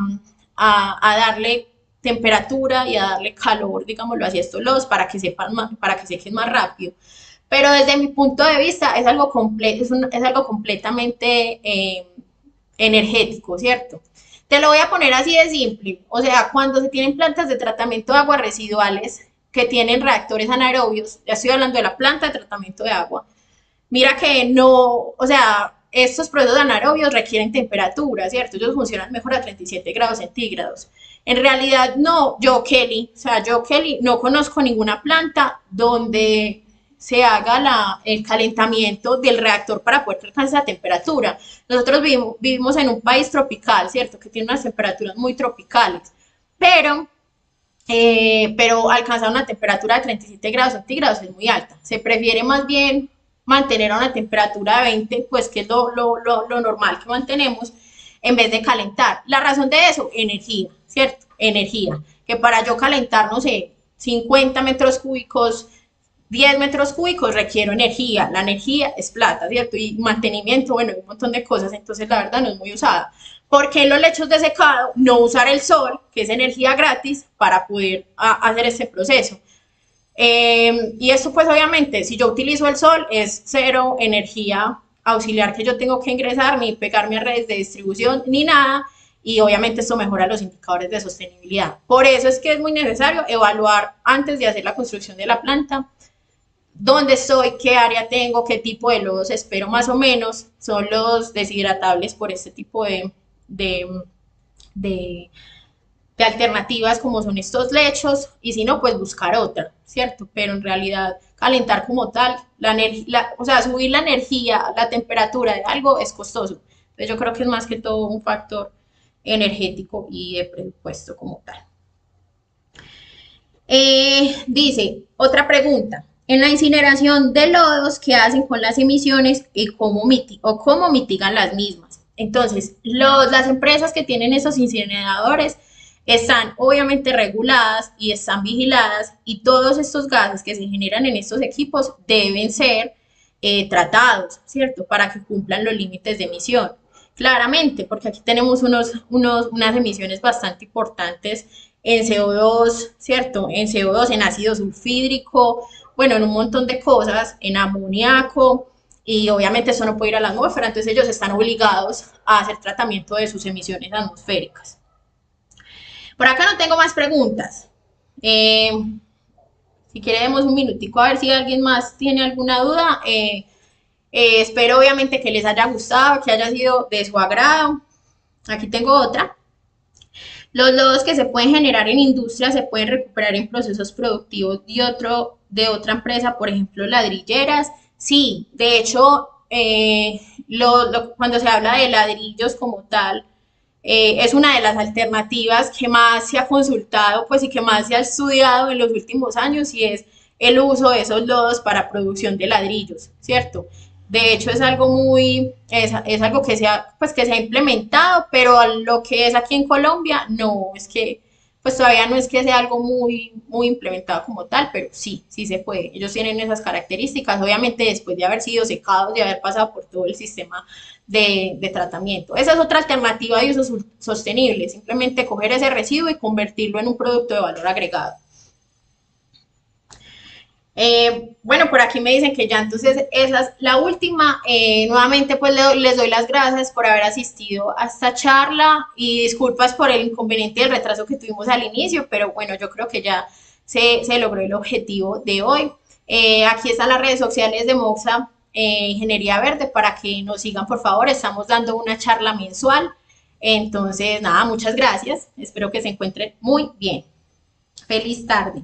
darle temperatura y a darle calor, digámoslo así, a estos lodos para que sepan más, para que sequen más rápido. Pero desde mi punto de vista es algo, es algo completamente energético, ¿cierto? Te lo voy a poner así de simple. O sea, cuando se tienen plantas de tratamiento de aguas residuales que tienen reactores anaerobios, ya estoy hablando de la planta de tratamiento de agua, mira que no, o sea, estos procesos anaerobios requieren temperatura, ¿cierto? Ellos funcionan mejor a 37 grados centígrados. En realidad, no, yo, Kelly, o sea, yo, Kelly, no conozco ninguna planta donde se haga el calentamiento del reactor para poder alcanzar esa temperatura. Nosotros vivimos en un país tropical, ¿cierto? Que tiene unas temperaturas muy tropicales, pero pero alcanzar una temperatura de 37 grados centígrados es muy alta. Se prefiere más bien mantener a una temperatura de 20, pues que es lo normal que mantenemos, en vez de calentar. La razón de eso, energía, ¿cierto? Energía. Que para yo calentar, no sé, 50 metros cúbicos, 10 metros cúbicos requiero energía. La energía es plata, ¿cierto? Y mantenimiento, bueno, un montón de cosas, entonces la verdad no es muy usada. ¿Por qué en los lechos de secado no usar el sol, que es energía gratis, para poder hacer este proceso? Y esto pues obviamente, si yo utilizo el sol, es cero energía auxiliar que yo tengo que ingresar, ni pegarme a redes de distribución, ni nada. Y obviamente esto mejora los indicadores de sostenibilidad. Por eso es que es muy necesario evaluar antes de hacer la construcción de la planta dónde estoy, qué área tengo, qué tipo de lodos espero más o menos. Son los deshidratables por este tipo de, de, de alternativas como son estos lechos y si no, pues buscar otra, ¿cierto? Pero en realidad calentar como tal, o sea, subir la energía, la temperatura de algo es costoso. Entonces yo creo que es más que todo un factor energético y de presupuesto como tal. Dice, otra pregunta. En la incineración de lodos, ¿qué hacen con las emisiones y cómo mitigan las mismas? Entonces, las empresas que tienen esos incineradores están obviamente reguladas y están vigiladas y todos estos gases que se generan en estos equipos deben ser tratados, ¿cierto? Para que cumplan los límites de emisión. Claramente, porque aquí tenemos unas emisiones bastante importantes en CO2, ¿cierto? En CO2, en ácido sulfídrico, bueno, en un montón de cosas, en amoníaco, y obviamente eso no puede ir a la atmósfera, entonces ellos están obligados a hacer tratamiento de sus emisiones atmosféricas. Por acá no tengo más preguntas. Eh, si queremos un minutico a ver si alguien más tiene alguna duda. Espero obviamente que les haya gustado, que haya sido de su agrado. Aquí tengo otra. Los lodos que se pueden generar en industria se pueden recuperar en procesos productivos de otra empresa, por ejemplo, ladrilleras. Sí, de hecho, cuando se habla de ladrillos como tal, es una de las alternativas que más se ha consultado, pues y que más se ha estudiado en los últimos años y es el uso de esos lodos para producción de ladrillos, ¿cierto? De hecho es algo es algo que pues que se ha implementado, pero a lo que es aquí en Colombia, no, es que pues todavía no es que sea algo muy implementado como tal, pero sí, sí se puede. Ellos tienen esas características, obviamente después de haber sido secados, de haber pasado por todo el sistema de tratamiento. Esa es otra alternativa de uso sostenible, simplemente coger ese residuo y convertirlo en un producto de valor agregado. Bueno, por aquí me dicen que ya entonces esa es la última. Nuevamente pues les doy las gracias por haber asistido a esta charla y disculpas por el inconveniente y el retraso que tuvimos al inicio, pero bueno, yo creo que ya se logró el objetivo de hoy. Aquí están las redes sociales de Moxa Ingeniería Verde para que nos sigan por favor. Estamos dando una charla mensual. Entonces, nada, muchas gracias. Espero que se encuentren muy bien. Feliz tarde.